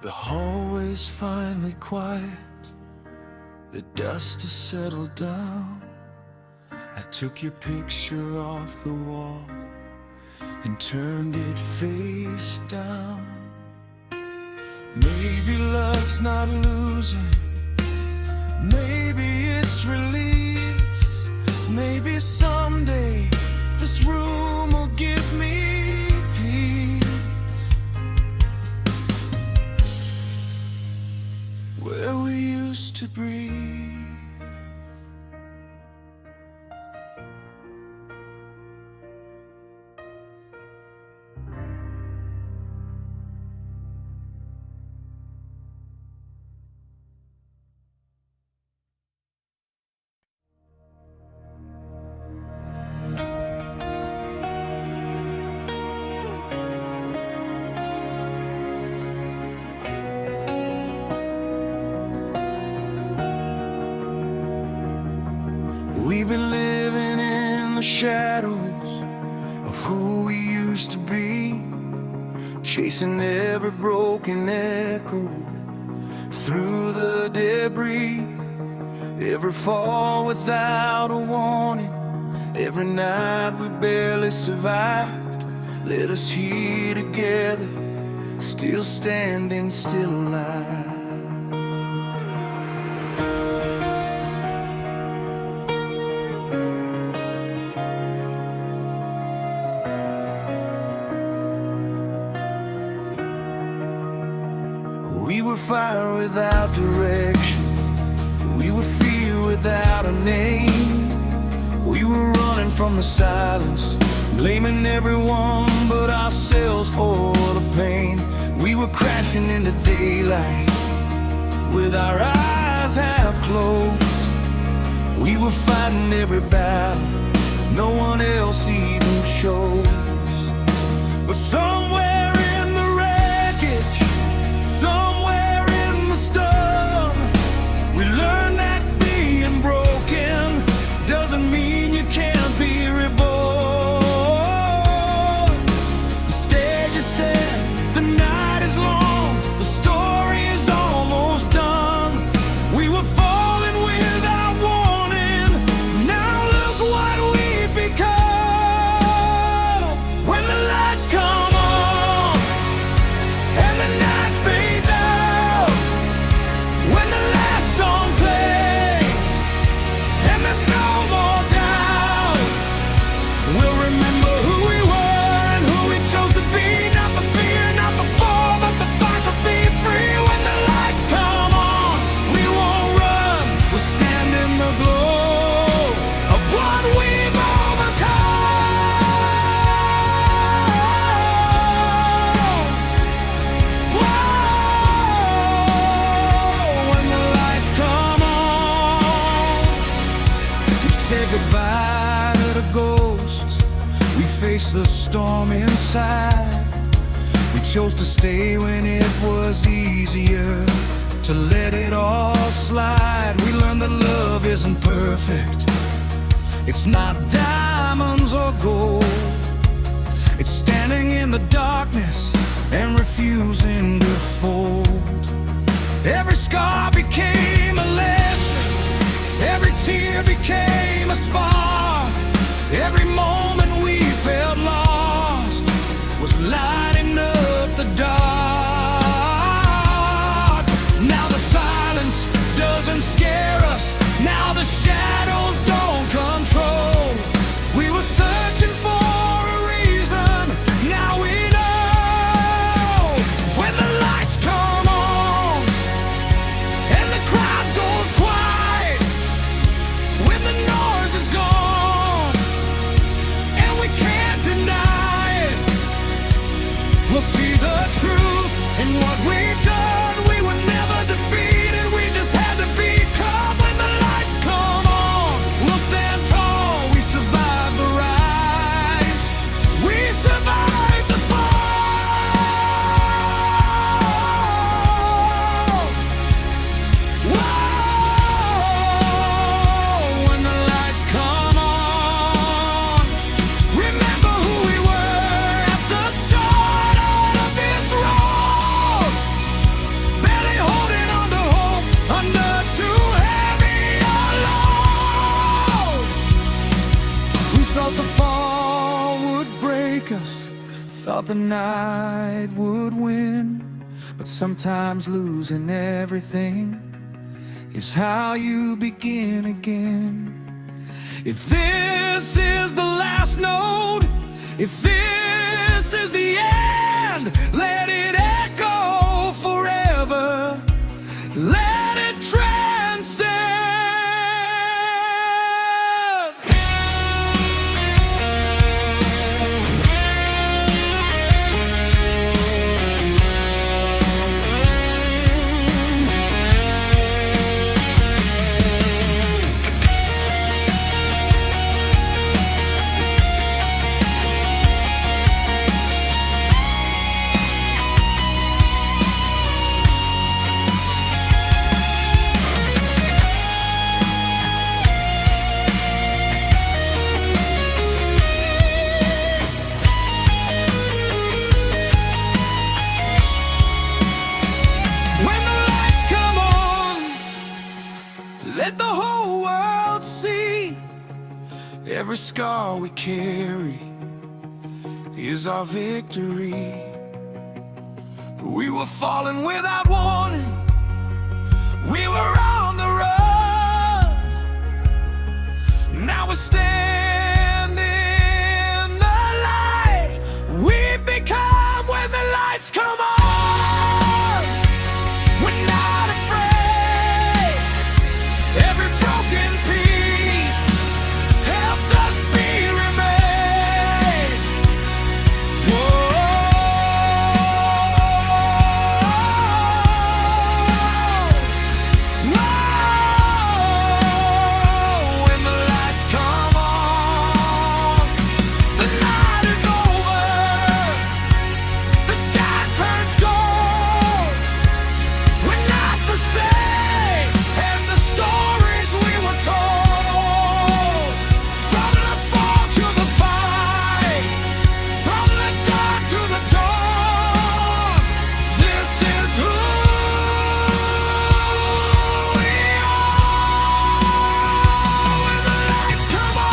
The hallway's finally quiet, the dust has settled down. I took your picture off the wall and turned it face down. Maybe love's not losing, maybe it's release. Maybe someday this room will give me peace, where we used to breathe. We've been living in the shadows of who we used to be, chasing every broken echo through the debris. Every fall without a warning, every night we barely survived, led us here together, still standing, still alive. We were fire without direction, we were fear without a name. We were running from the silence, blaming everyone but ourselves for the pain. We were crashing into daylight with our eyes half closed. We were fighting every battle no one else even chose. But somewhere in the wreckage, somewhere in the storm, we learned that being broken doesn't mean you can't be reborn. The stage is set, the night is long, the story is almost done. We were falling without warning, now look what we've become. When the lights come on and the night fades out, when the last song plays and there's no more doubt, we'll remember who we were and who we chose to be. Not the fear, not the fall, but the fight to be free. When the lights come on, we won't run, we'll stand in the glow of what we've overcome. Whoa, when the lights come on, we say goodbye to the ghosts, we face the storm inside. We chose to stay when it was easier to let it all slide. We learned that love isn't perfect, it's not diamonds or gold, it's standing in the darkness and refusing to fold. Every scar became a lesson, every tear became a spark. Every moment we felt lost was lighting up the dark. Now the silence doesn't scare us, now the shadows don't control. We were searching for a reason, now we know. When the lights come on thought the night would win, but sometimes losing everything is how you begin again. If this is the last note, if this is the end, let it echo forever, let it transcend. Let the whole world see every scar we carry is our victory. We were falling without warning, we were on the run. Now we're standing in the light we become when the lights come on. We're not afraid. Every broken piece helped us be remade. Whoa, whoa. When the lights come on, the night is over, the sky turns gold. We're not the same as the stories we were told. From the fall to the fight, from the dark to the dawn, this is who we are. When the lights come on.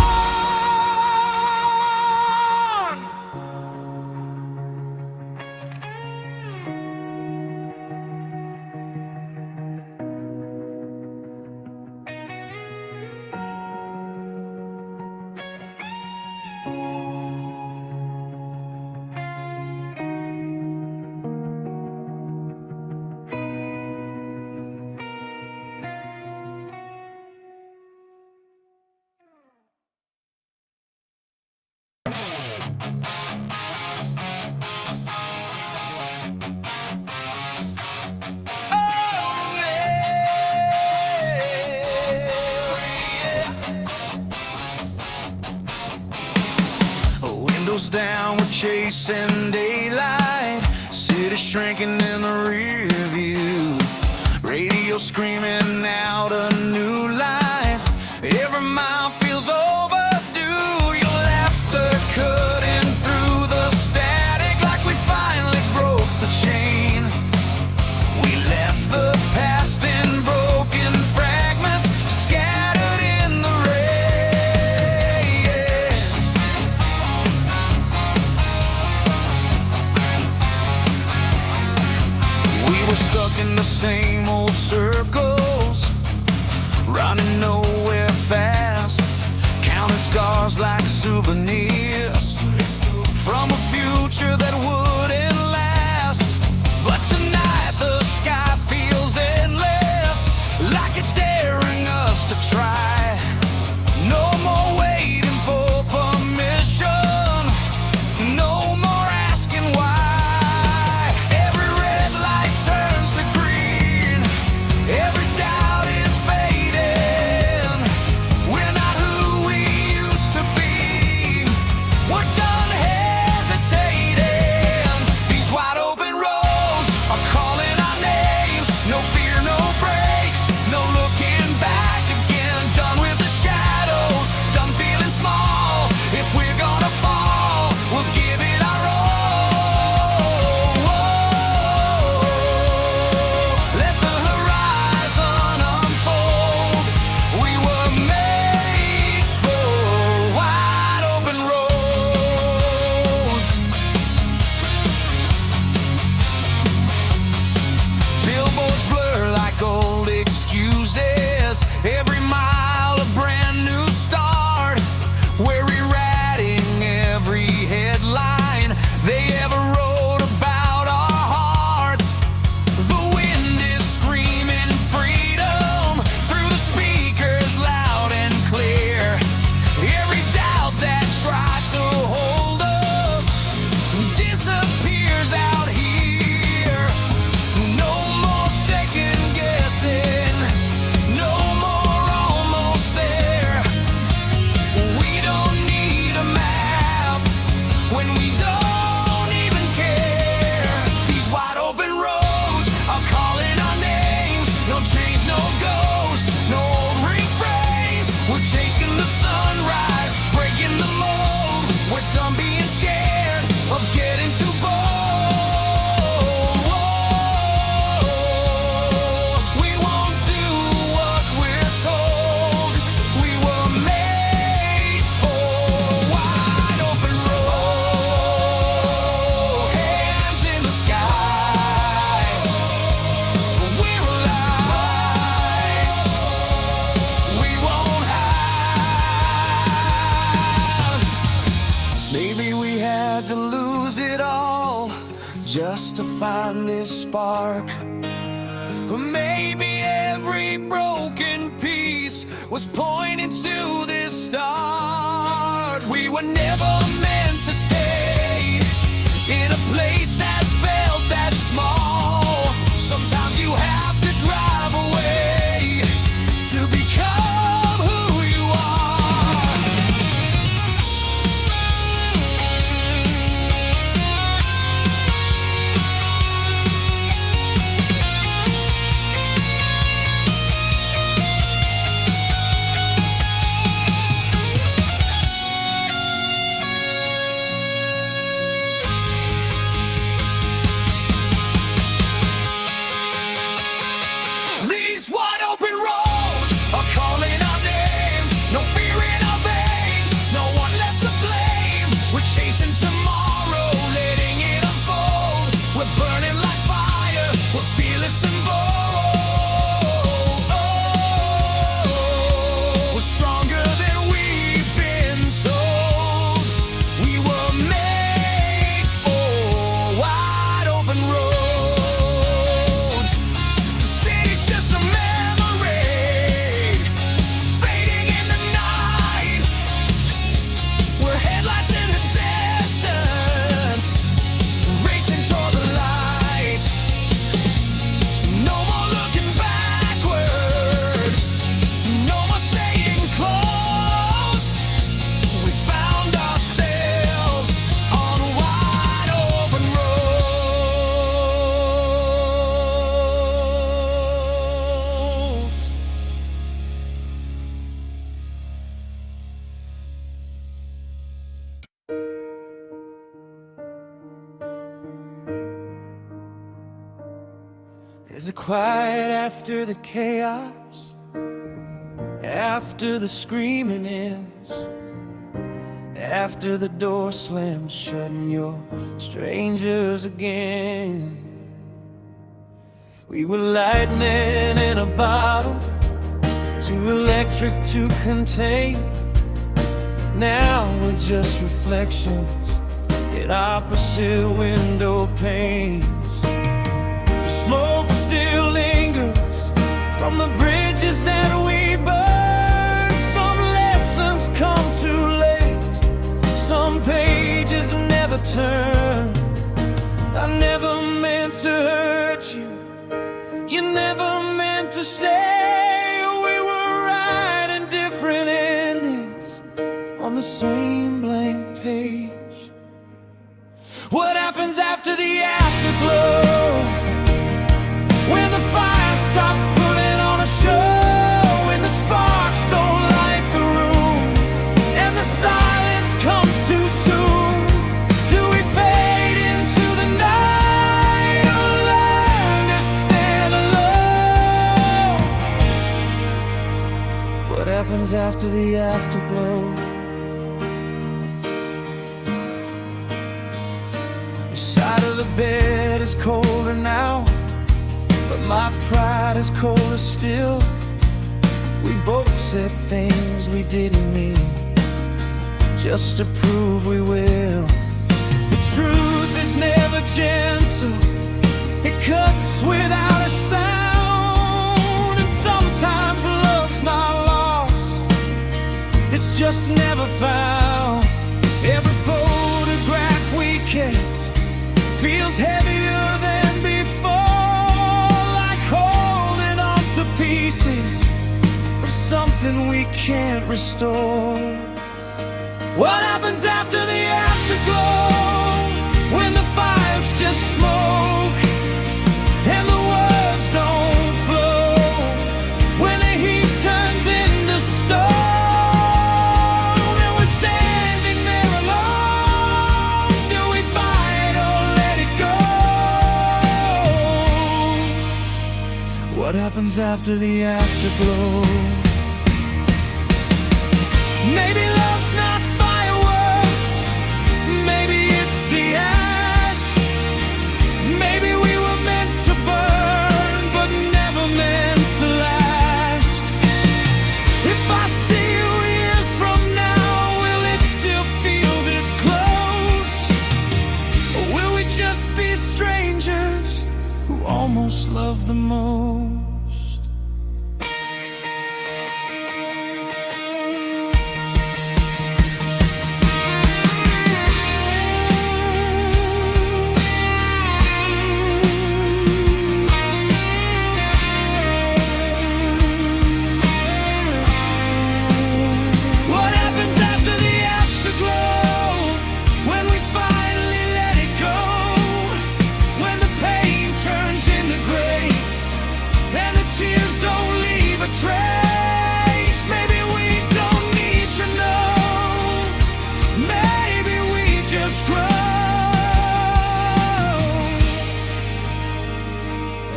Windows down, we're chasing daylight. City shrinking in the rear view. Radio screaming out a new life. Every mile feels overdue. Your laughter cutting through the static like we finally broke the chain. We left the past in broken fragments, scattered in the rain. We were stuck in the same old circles, running nowhere fast, counting scars like souvenirs from a future that wouldn't last. But tonight the sky feels endless, like it's daring us to try. No more waiting for permission, no more asking why. Every red light turns to green, every doubt is fading. We're not who we used to be, we're done hesitating. Every mile a brand new start. We're rewriting every headline they ever wrote about our hearts. The wind is screaming freedom through the speakers loud and clear. Every doubt that tried to hold us disappears out here. No more second guessing, no more almost there. We don't need a map when we don't even care. These wide open roads are calling our names. No chains, no ghosts, no old refrains. We're chasing the sunrise, breaking the mold. We're done being scared of getting too bold. We won't do what we're told. We were made for wide open road. Hands in the sky, we're alive. We won't hide. Maybe we had to lose it all just to find this spark. Or maybe every broken piece was pointing to this start. We were never meant to stay in a place that felt that small. Sometimes you have to drive away to become who you are. These wide open roads are calling our names. No fear in our veins, no one left to blame. We're chasing tomorrow, letting it unfold. We're burning like fire, we're fearless and bold. We're stronger than we've been told. We were made for wide open roads. The city's just a memory, fading in the night. We're headlights in the distance, racing toward the light. No more looking backward, no more staying closed. We found ourselves on wide open roads. There's a quiet after the chaos, after the screaming ends, after the door slams shut and you're strangers again. We were lightning in a bottle, too electric to contain. Now we're just reflections in opposite window panes. The smoke still lingers from the bridges that we burned. Some lessons come too late, some pages never turn. I never meant to hurt you, you never meant to stay. We were writing different endings on the same blank page. What happens after the afterglow? When the fire stops putting on a show, when the sparks don't light the room, and the silence comes too soon. Do we fade into the night or learn to stand alone? What happens after the afterglow? The side of the bed is colder now, but my pride is colder still. We both said things we didn't mean, just to prove we will. The truth is never gentle, it cuts without a sound. And sometimes love's not lost, it's just never found. Every photograph we kept feels heavier than before, like holding on to pieces of something we can't restore. What happens after the afterglow, when the fire's just smoke and the words don't flow, when the heat turns into stone and we're standing there alone? Do we fight or let it go? What happens after the afterglow? Maybe love's not fireworks, maybe it's the ash. Maybe we were meant to burn, but never meant to last. If I see you years from now, will it still feel this close? Or will we just be strangers who almost love the most?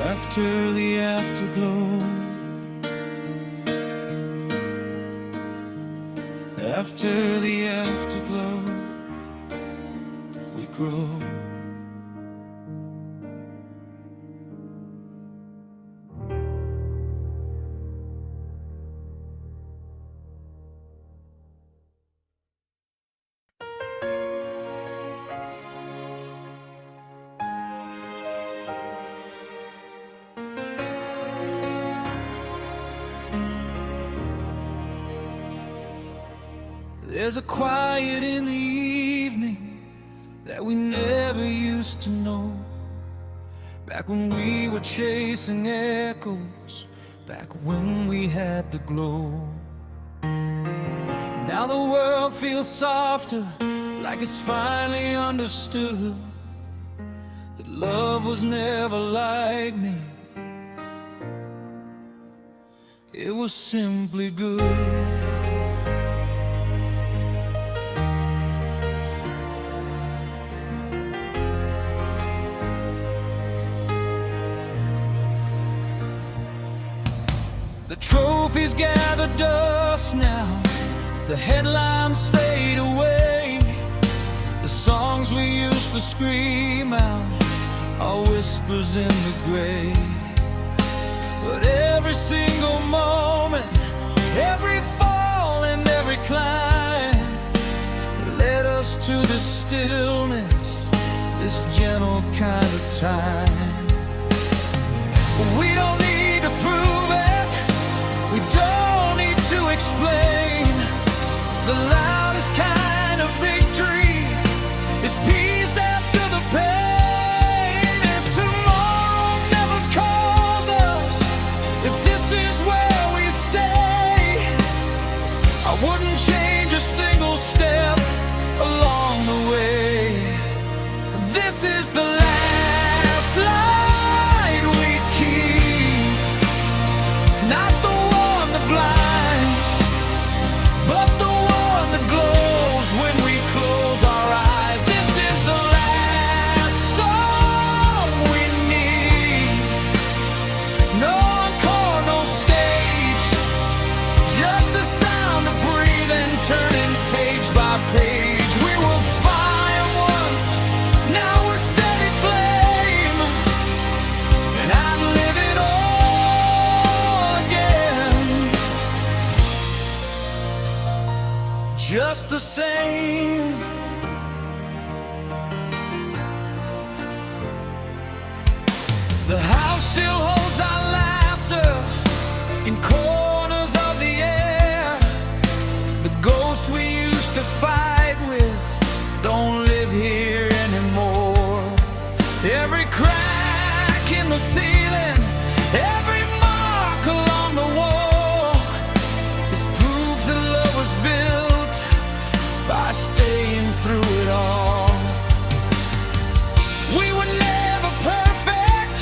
After the afterglow, after the afterglow, we grow. There's a quiet in the evening that we never used to know. Back when we were chasing echoes, back when we had the glow. Now the world feels softer, like it's finally understood that love was never like me. It was simply good. The trophies gather dust now, the headlines fade away. The songs we used to scream out are whispers in the gray. But every single moment, every fall and every climb led us to this stillness, this gentle kind of time. We don't need to prove it, we don't need to explain. The loudest kind of victory is peace after the pain. If tomorrow never calls us, if this is where we stay, I wouldn't change a single step along the way. This is the last light we keep. just the same. The house still holds our laughter in corners of the air. The ghosts we used to fight with don't live here anymore. Every crack in the ceiling, every mark along the wall is proof that love was built by staying through it all. We were never perfect,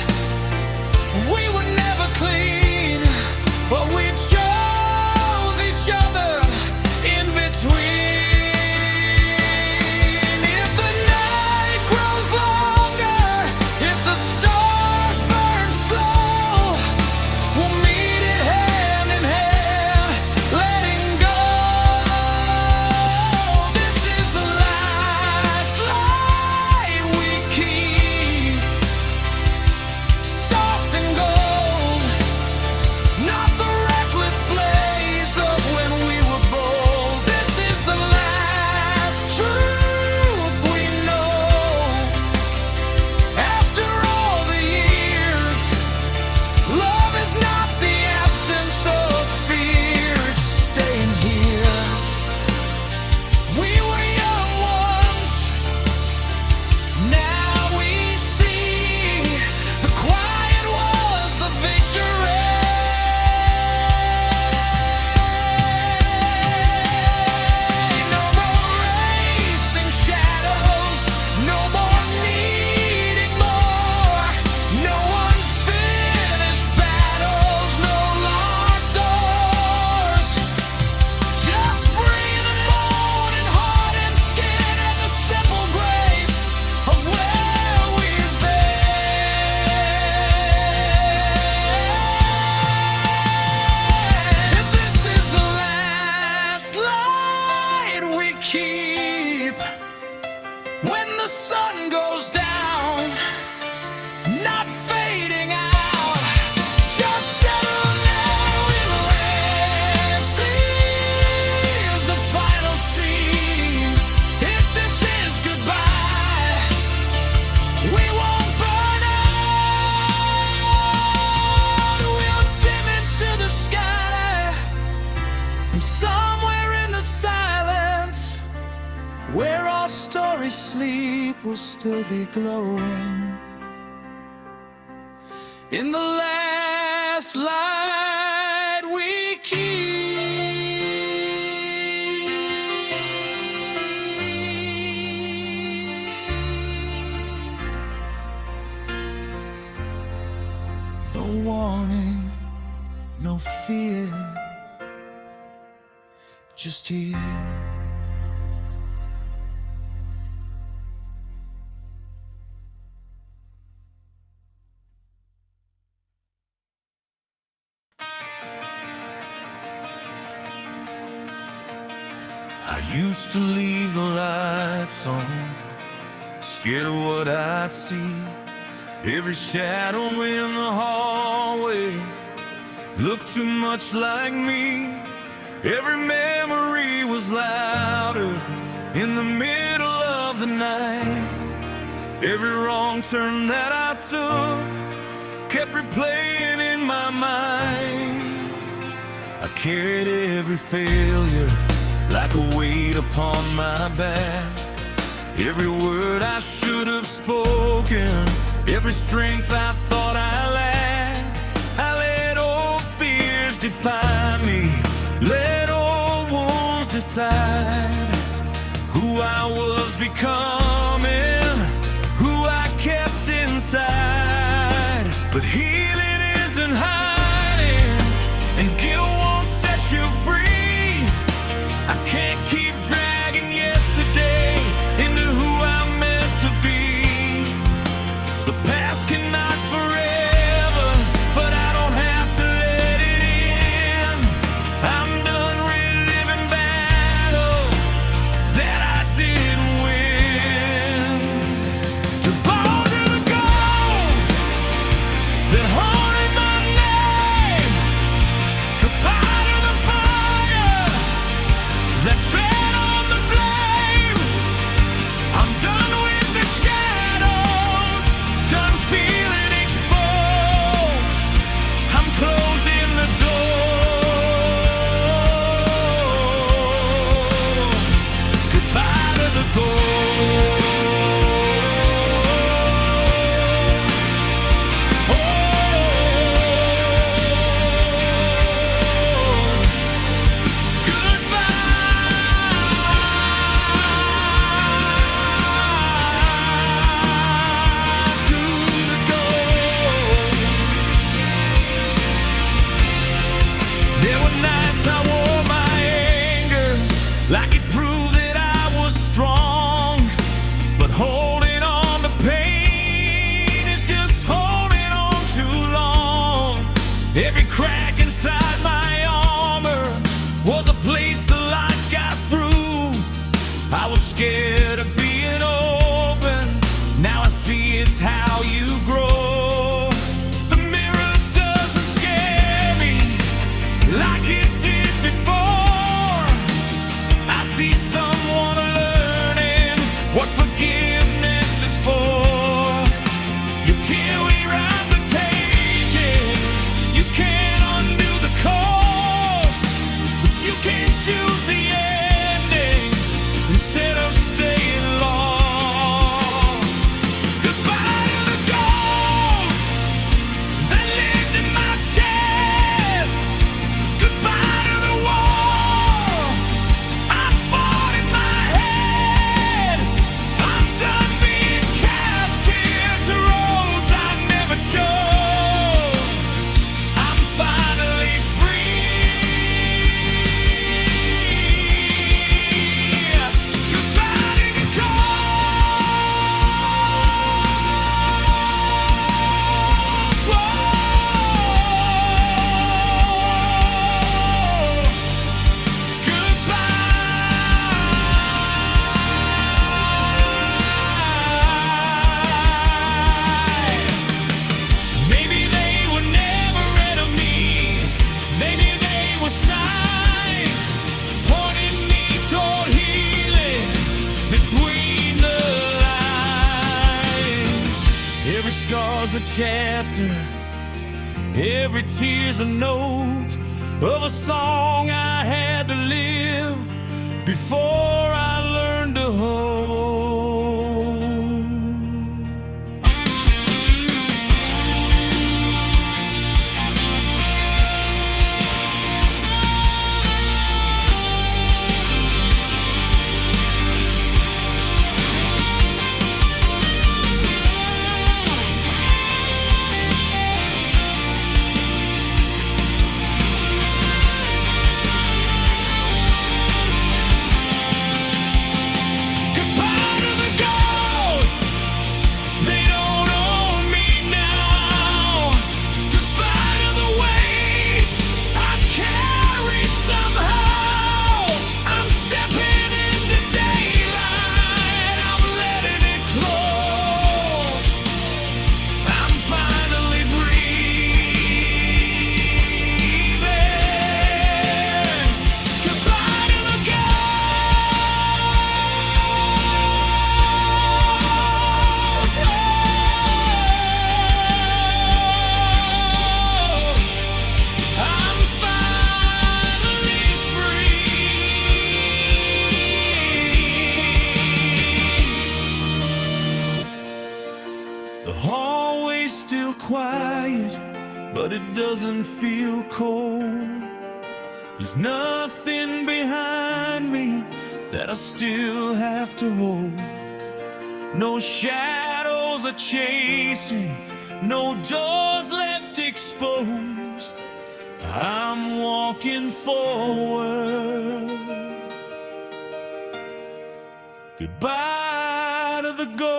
we were never clean, but we chose each other in between. If the night grows longer, if the stars burn slow, we'll meet it hand in hand, letting go. This is the last light we keep, soft and gold, not the reckless blaze of when we were bold. This is the last truth we know. After all the years, love is not the absence of fear, it's staying here. We were young once, now we see the quiet was the victory. No more racing shadows, no more needing more, no unfinished battles, no locked doors. Just breathing morning, heart and skin, and the simple grace of where we've been. If this is the last light we keep, when the sun goes down, not fading out, just settle down with rest. Here's the final scene. If this is goodbye, we won't burn out. We'll dim into the sky, and somewhere in the silence, where our stories sleep, will still be glowing. In the last light we keep. No warning, no fear, just here. I used to leave the lights on, scared of what I'd see. Every shadow in the hallway looked too much like me. Every memory was louder in the middle of the night. Every wrong turn that I took kept replaying in my mind. I carried every failure like a weight upon my back. Every word I should have spoken, every strength I thought I lacked. I let old fears define me, let old wounds decide who I was becoming, who I kept inside. But healing isn't hiding, and guilt won't set you free. I can't keep dragging yesterday into who I'm meant to be. The past can knock forever, but I don't have to let it in. I'm done reliving battles that I didn't win. a chapter, every tear's a note of a song I had to live before I learned to hold. The hallway's still quiet, but it doesn't feel cold. There's nothing behind me that I still have to hold. No shadows are chasing, no doors left exposed. I'm walking forward. Goodbye to the gold.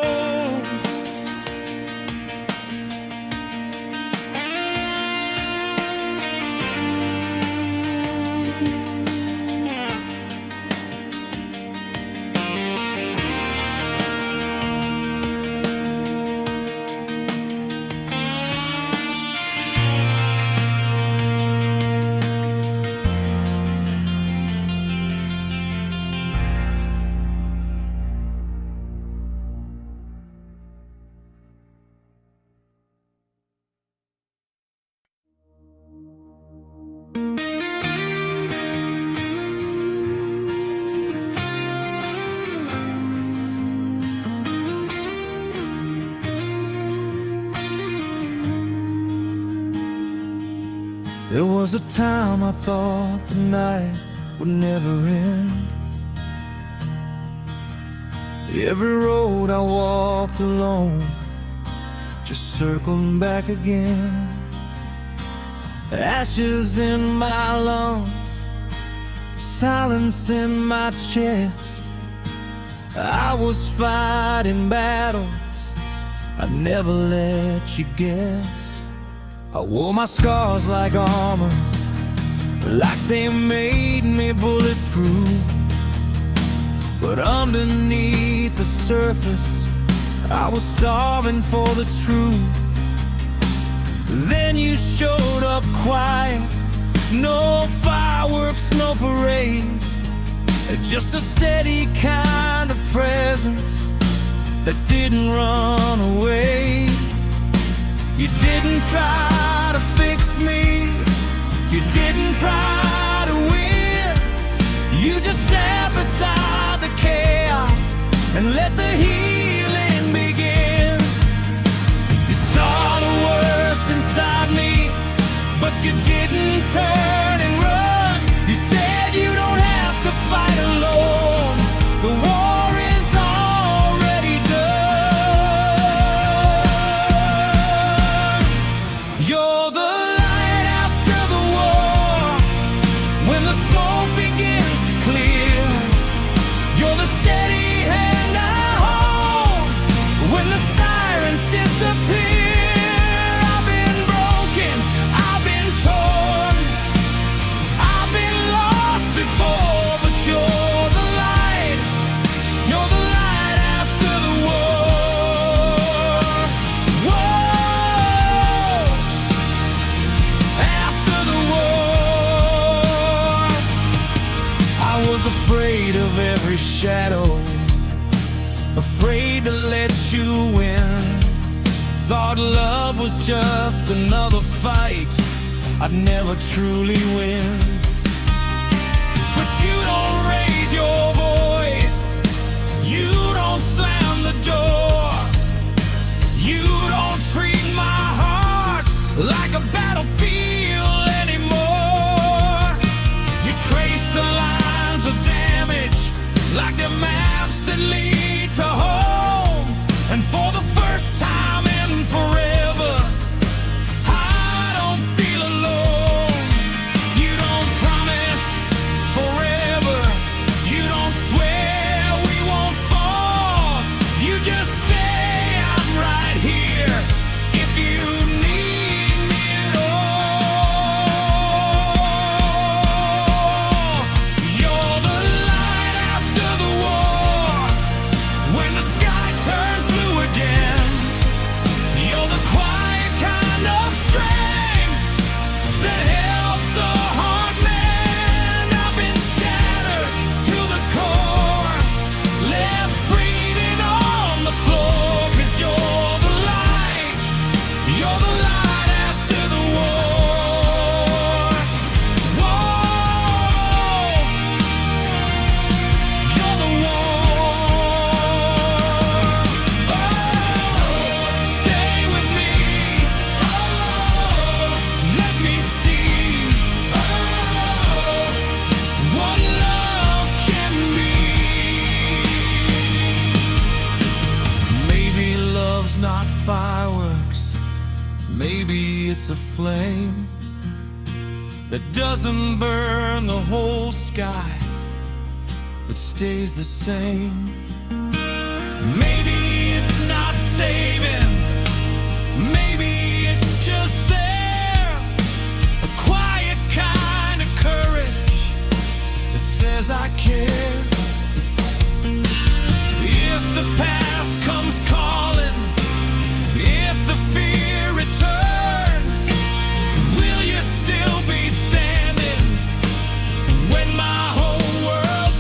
There was a time I thought the night would never end. Every road I walked alone just circled back again. Ashes in my lungs, silence in my chest. I was fighting battles I never let you guess. I wore my scars like armor, like they made me bulletproof. But underneath the surface, I was starving for the truth. Then you showed up quiet, no fireworks, no parade, just a steady kind of presence that didn't run away. You didn't try to fix me, you didn't try to win. You just sat beside the chaos and let the healing begin. You saw the worst inside me, but you didn't turn and run. You said you don't have to fight alone, the war is already done. You're the light after the war, when the smoke begins to clear. You're the steady hand I hold when the sirens disappear. I've been broken, I've been torn, I've been lost before, but you're the light after the war. Whoa, after the war. I was afraid of every shadow, afraid to let you in. thought love was just another fight I'd never truly win. But you don't raise your voice, you don't slam the door, you don't treat my heart like a battlefield anymore. You trace the lines of damage like the maps that lead to home. And for the first time in forever, I don't feel alone. You don't promise forever, you don't swear we won't fall. You just say I'm right here if you need me at all. You're the light after the war, when the sky turns blue again. You're the quiet kind of strength that helps a hard man. I've been shattered to the core, left bleeding on the floor. 'Cause you're the light after the war. Whoa, you're the war. Stay with me, let me see what love can be. Maybe love's not fireworks, maybe it's a flame that doesn't burn the whole sky but stays the same. Maybe it's not saving, maybe it's just there, a quiet kind of courage that says I care. If the past comes calling, if the fear returns, will you still be standing when my whole world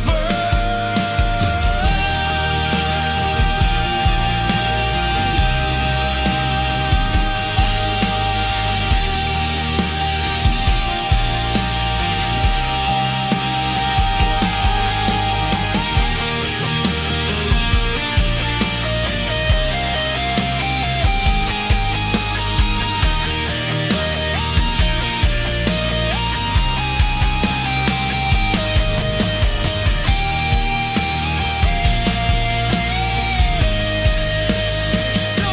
so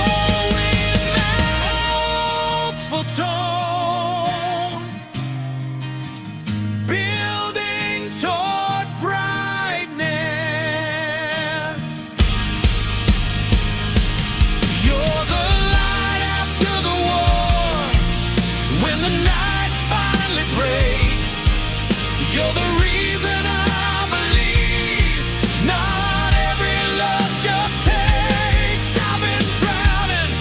with mouthful tone, building toward brightness. You're the light after the war, when the night finally breaks. You're the reason I believe not every love just takes. I've been drowning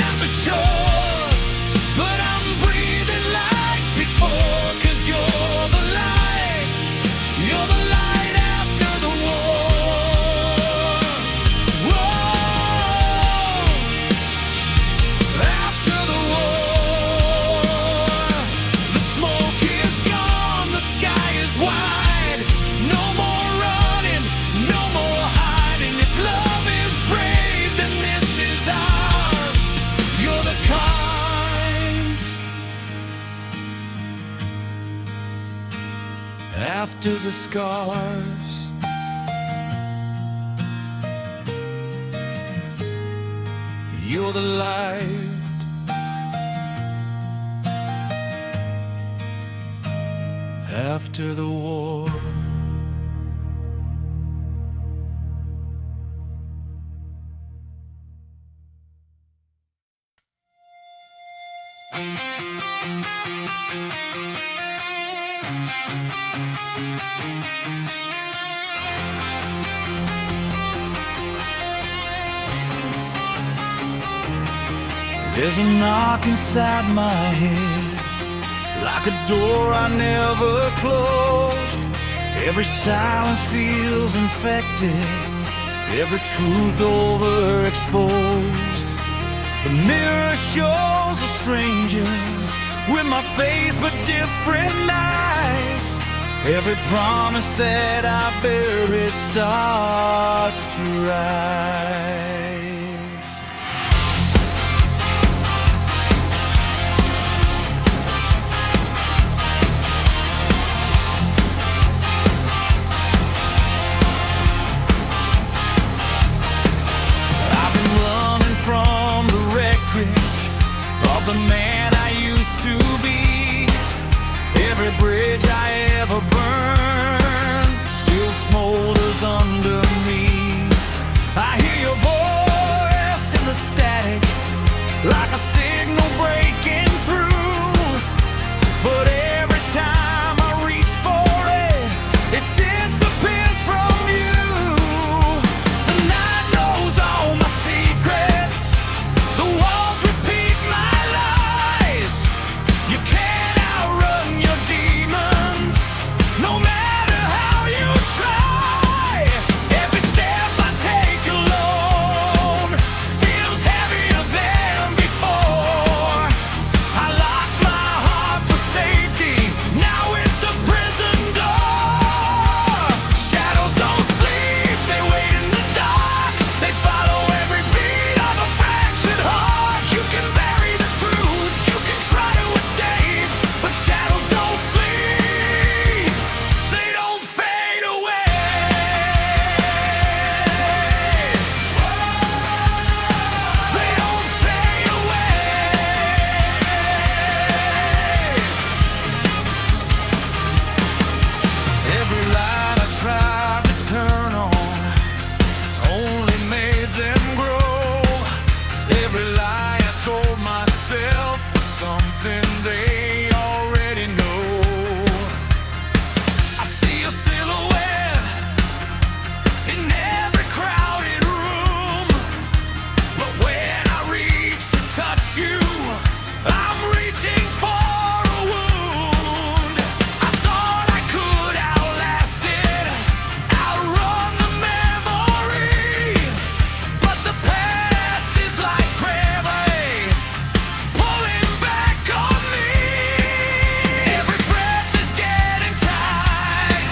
at the shore, but I'm breathing like before. 'Cause you're the light after the war. Whoa, after the war. The smoke is gone, the sky is wide. No more running, no more hiding. If love is brave, then this is ours. You're the kind after the scars. You're the light after the war. There's a knock inside my head, like a door I never closed. Every silence feels infected, every truth overexposed. The mirror shows a stranger with my face but different eyes. Every promise that I bear, it starts to rise. I've been running from the wreckage of the man I used to be. Every bridge I ever burned still smolders under me. I hear your voice in the static, like a signal breaking through. But every time I reach for it, it disappears from you. The night knows all my secrets, the walls repeat my lies. You can't outrun your demons, no matter how you try. Every step I take alone feels heavier than before. I lock my heart for safety, now it's a prison door. Shadows don't sleep, they wait in the dark. They follow every beat of a fractured heart. You can bury the truth, you can try to escape, but shadows don't sleep, they don't fade away. They don't fade away. Every light I tried to turn on only made them grow. Every lie I told myself was something they already know. I see a silhouette in every crowded room, but when I reach to touch you, I'm reaching for a wound. I thought I could outlast it, outrun the memory, but the past is like gravity, pulling back on me. Every breath is getting tight,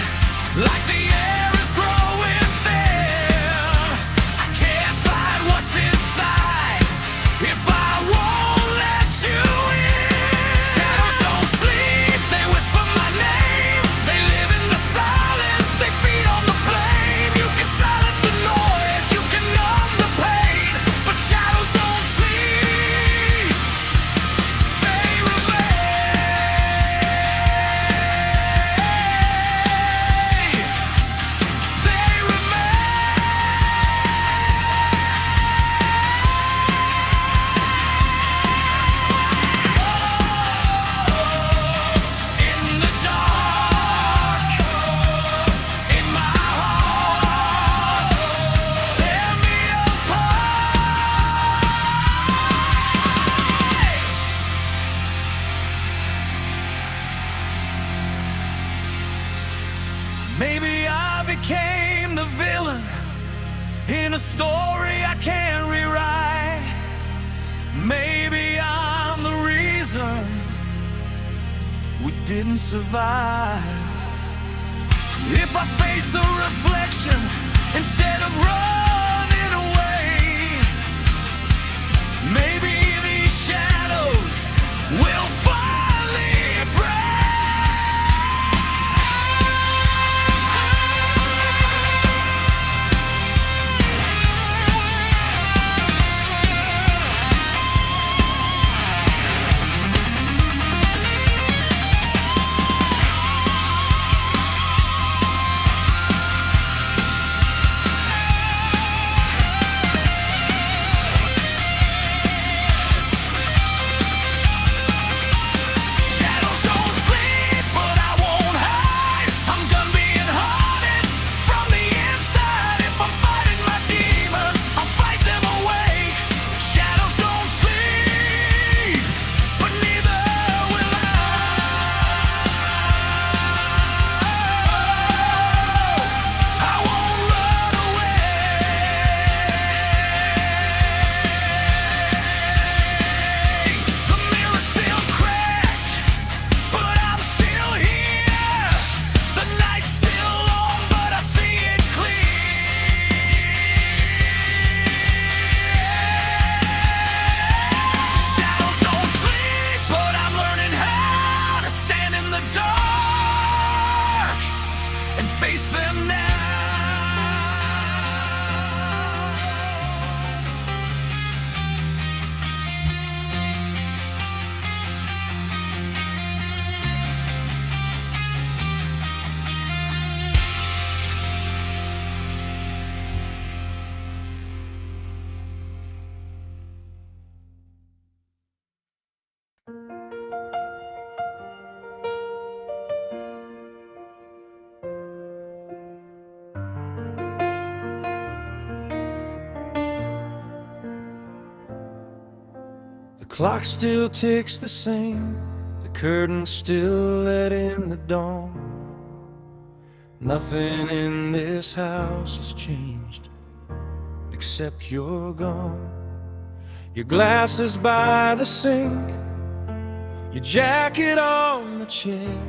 like the air is growing thin. I can't fight what's inside if I won't let you in. Shadows don't sleep, they whisper my name. They live in the silence, they feed on the flame. You can silence the noise, you can numb the pain, but shadows don't sleep, they remain. They in the dark, in my heart, tear me apart. Maybe I became the villain in a story I can't rewrite. Maybe I'm the reason we didn't survive. If I face the reflection instead of running away, maybe these shadows will finally break. face them now. The clock still ticks the same, the curtains still let in the dawn. Nothing in this house has changed, except you're gone. Your glasses by the sink, your jacket on the chair.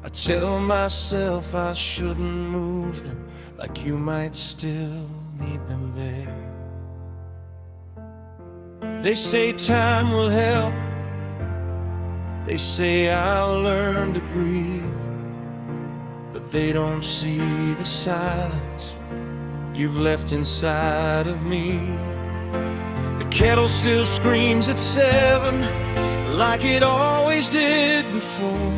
I tell myself I shouldn't move them, like you might still need them there. They say time will help, they say I'll learn to breathe, but they don't see the silence you've left inside of me. The kettle still screams at 7, like it always did before.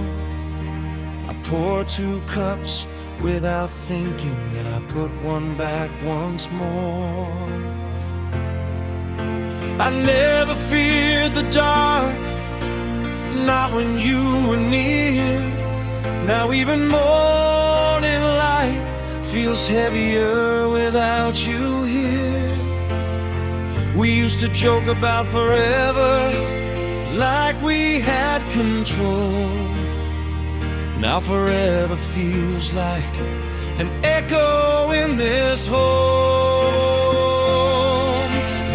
I pour 2 cups without thinking, and I put one back once more. I never feared the dark, not when you were near. Now even morning light feels heavier without you here. We used to joke about forever, like we had control. Now forever feels like an echo in this home.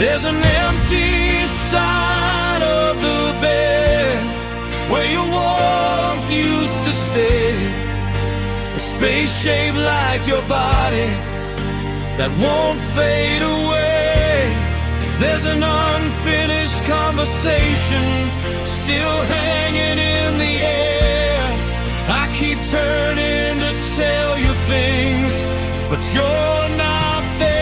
There's an empty side of the bed where your warmth used to stay, a space shaped like your body that won't fade away. There's an unfinished conversation still hanging in the air. I keep turning to tell you things, but you're not there.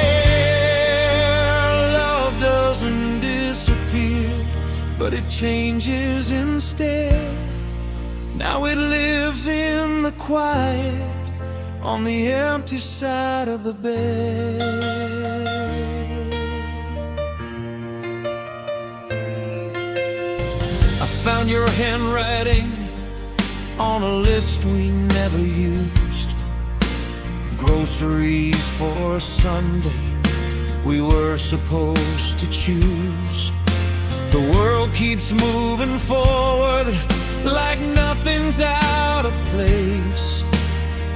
Love doesn't disappear, but it changes instead. Now it lives in the quiet on the empty side of the bed. I found your handwriting on a list we never used. Groceries for Sunday we were supposed to choose. The world keeps moving forward like nothing's out of place,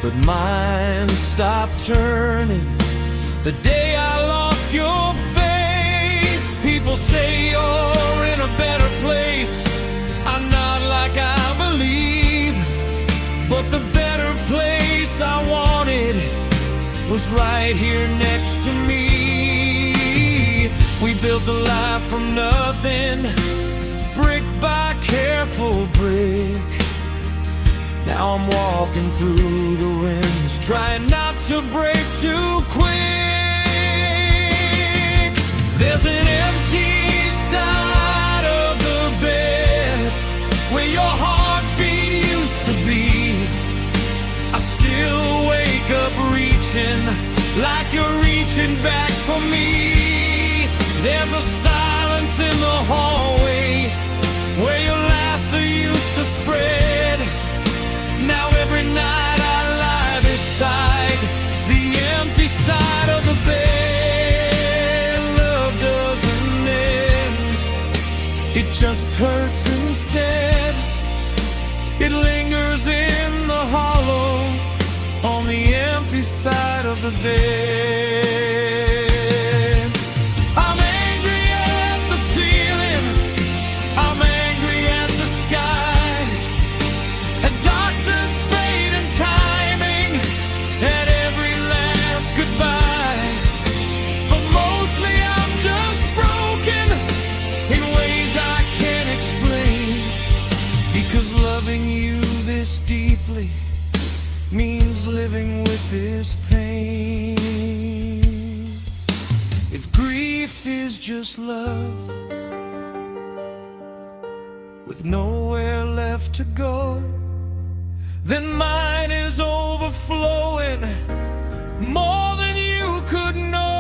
but mine stopped turning the day I lost your face. People say you're in a better place. I'm not like I believe, but the better place I wanted was right here next to me. We built a life from nothing, brick by careful brick. Now I'm walking through the winds, trying not to break too quick. There's an empty side of the bed where your heartbeat used to be. I still wake up reaching like you're reaching back for me. There's a silence in the hallway where your laughter used to spread. Now every night I lie beside the empty side of the bed. Love doesn't end, it just hurts instead. It lingers in the hollow on the empty side of the bed. I'm angry at the ceiling, I'm angry at the sky, at doctors' fate and timing, at every last goodbye. But mostly I'm just broken in ways I can't explain, because loving you this deeply means living with this pain. If grief is just love, with nowhere left to go, then mine is overflowing, more than you could know.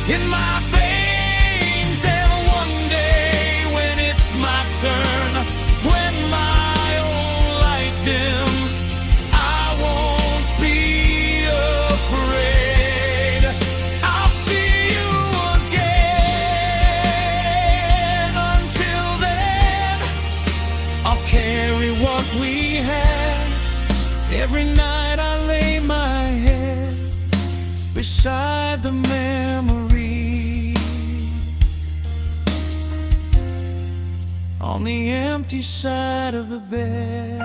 In my veins, and one day when it's my turn, when my own light dims, I won't be afraid. I'll see you again. Until then, I'll carry what we had. Every night I lay my head beside the memory on the empty side of the bed.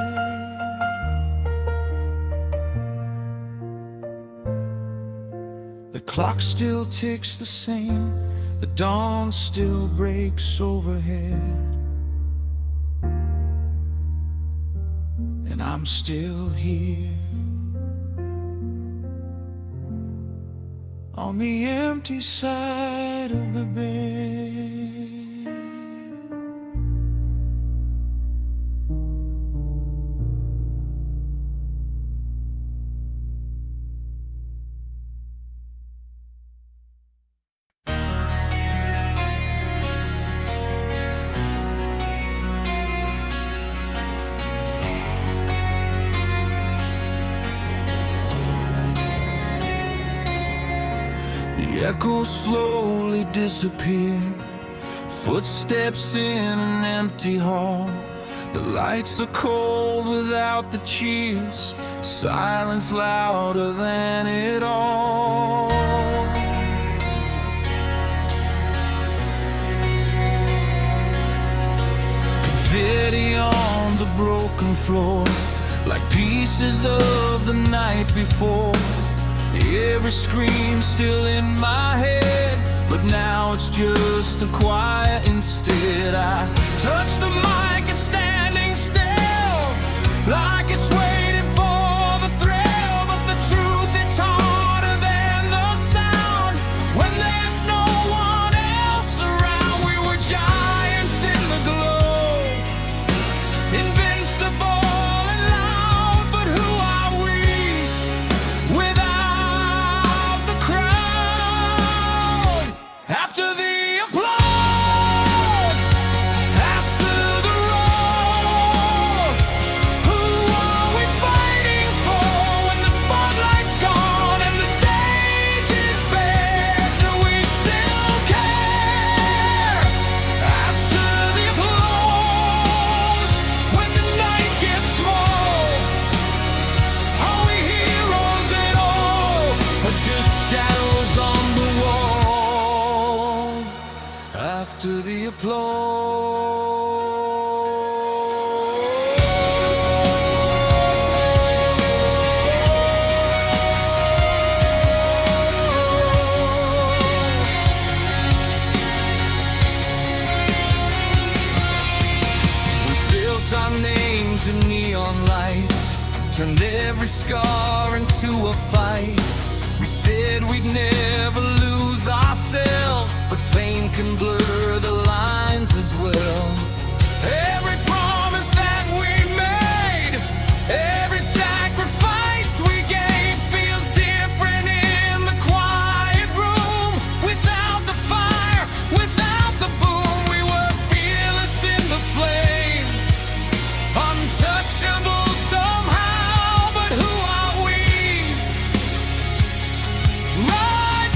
The clock still ticks the same, the dawn still breaks overhead, and I'm still here on the empty side of the bed. The echoes slowly disappear, footsteps in an empty hall. The lights are cold without the cheers, silence louder than it all. Confetti on the broken floor, like pieces of the night before. Every scream still in my head, but now it's just a quiet instead. I touch the mic and standing still, like it's waiting for the thrill. But the truth, it's harder than the sound when there's no one else around. We were giants in the glow, invincible and loud, but who are we without after the applause, after the roar? Who are we fighting for when the spotlight's gone and the stage is bare? Do we still care? After the applause, when the night gets small, are we heroes at all, or just shadows on the wall? After the we built our names in neon lights, turned every scar into a fight. We said we'd never lose ourselves, but fame can blur the lines as well. Every promise that we made, every sacrifice we gave feels different in the quiet room. Without the fire, without the boom, we were fearless in the flame, untouchable somehow. But who are we right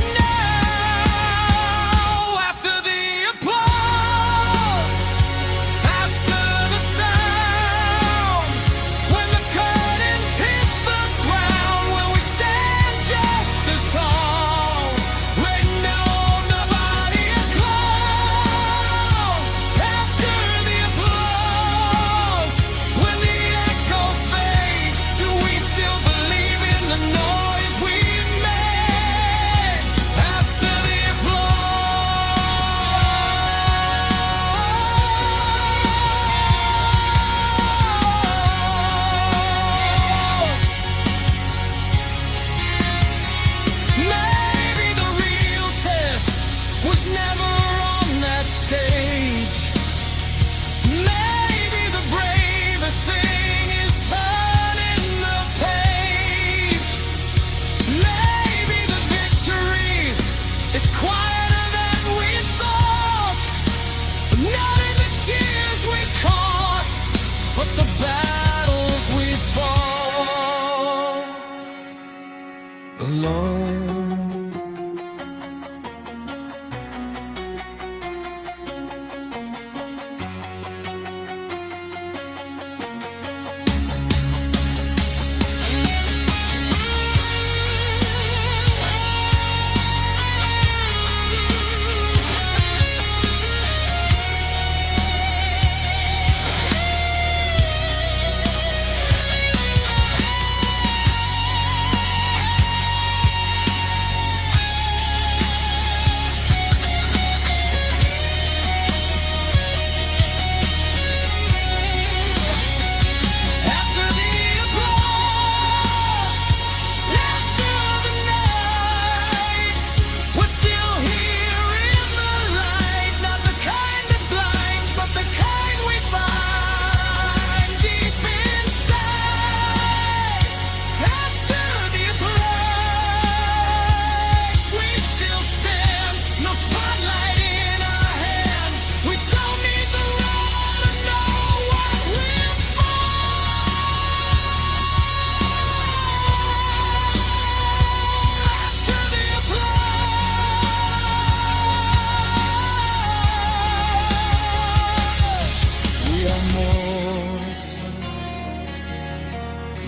alone.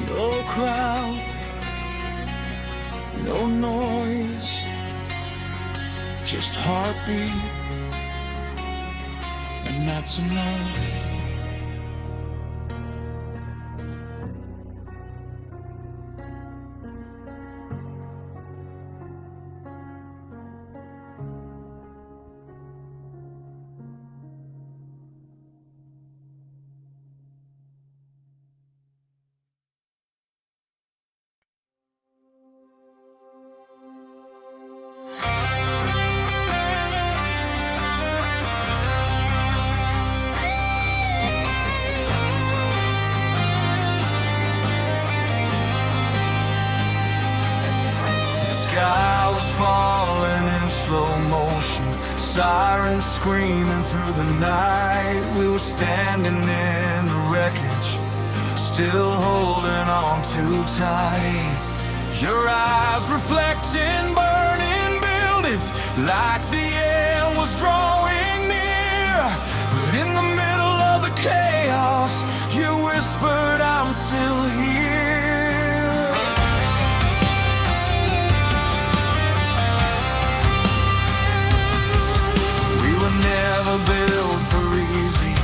No crowd, no noise, just heartbeat, and that's enough. Sky was falling in slow motion, sirens screaming through the night. We were standing in the wreckage, still holding on too tight. Your eyes reflecting burning buildings, like the end was drawing near. But in the middle of the chaos, you whispered, I'm still here. Never built for easy,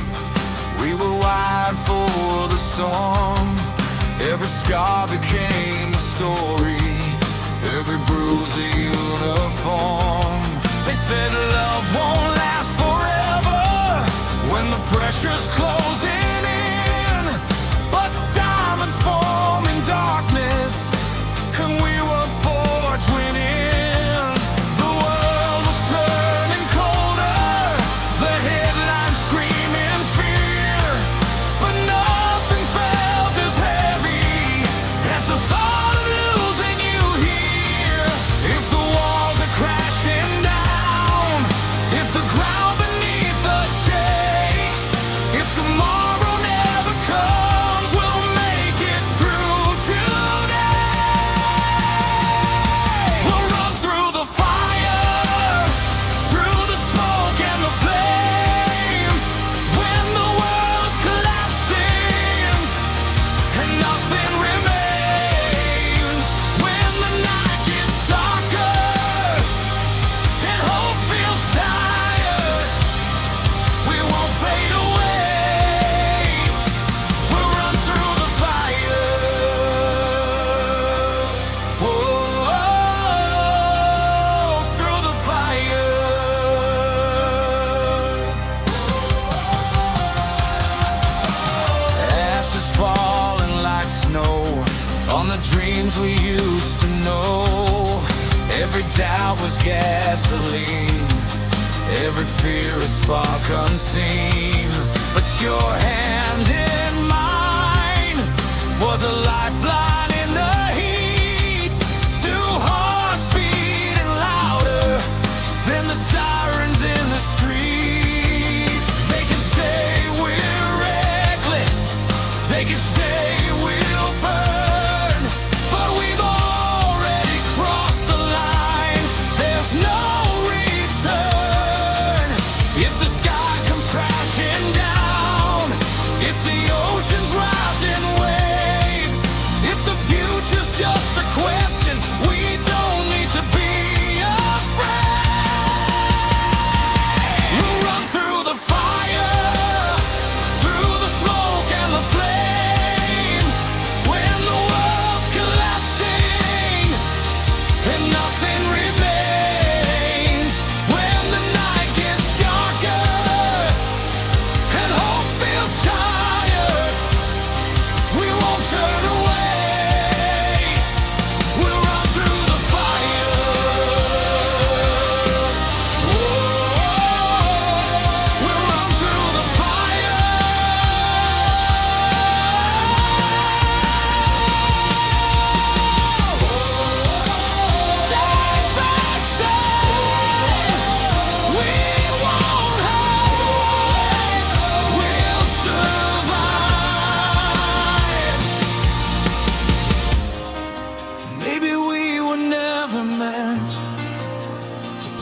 we were wired for the storm. Every scar became a story, every bruise a uniform. They said love won't last forever when the pressure's closing in, but diamonds form in darkness, and we were forged winning. Dreams we used to know, every doubt was gasoline, every fear a spark unseen. But your hand in mine was a lifeline in the heat, two hearts beating louder than the sirens in the street. They can say we're reckless, they can say we'll burn, but we've already crossed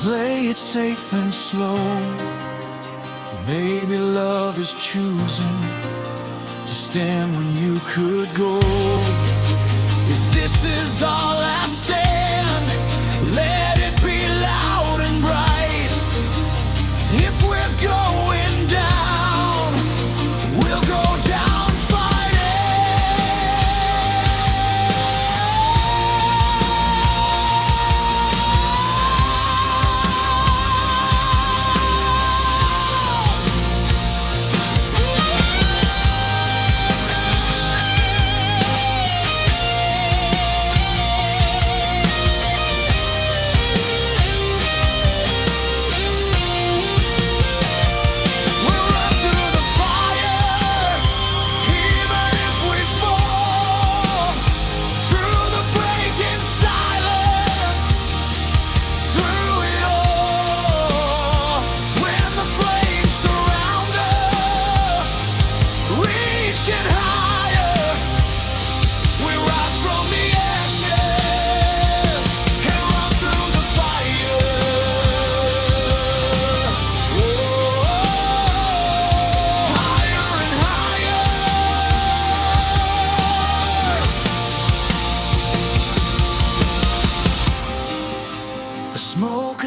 play it safe and slow. Maybe love is choosing to stand when you could go. If this is our last stand, let it be loud and bright. If we're going down, we'll go down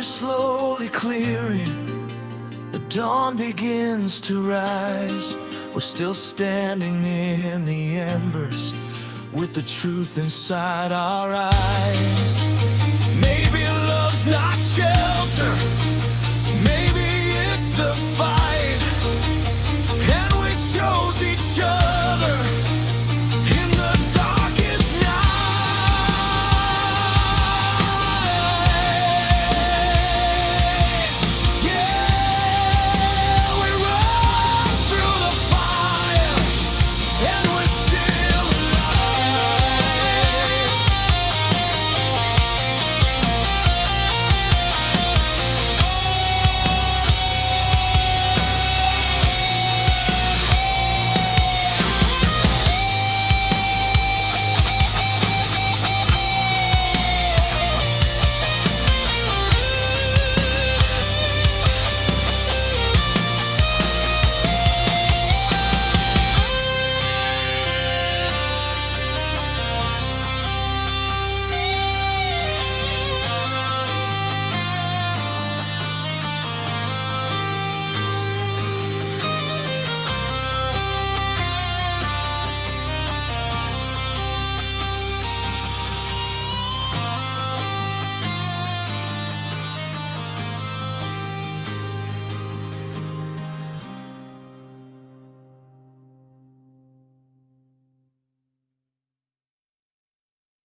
slowly clearing, the dawn begins to rise. We're still standing in the embers with the truth inside our eyes.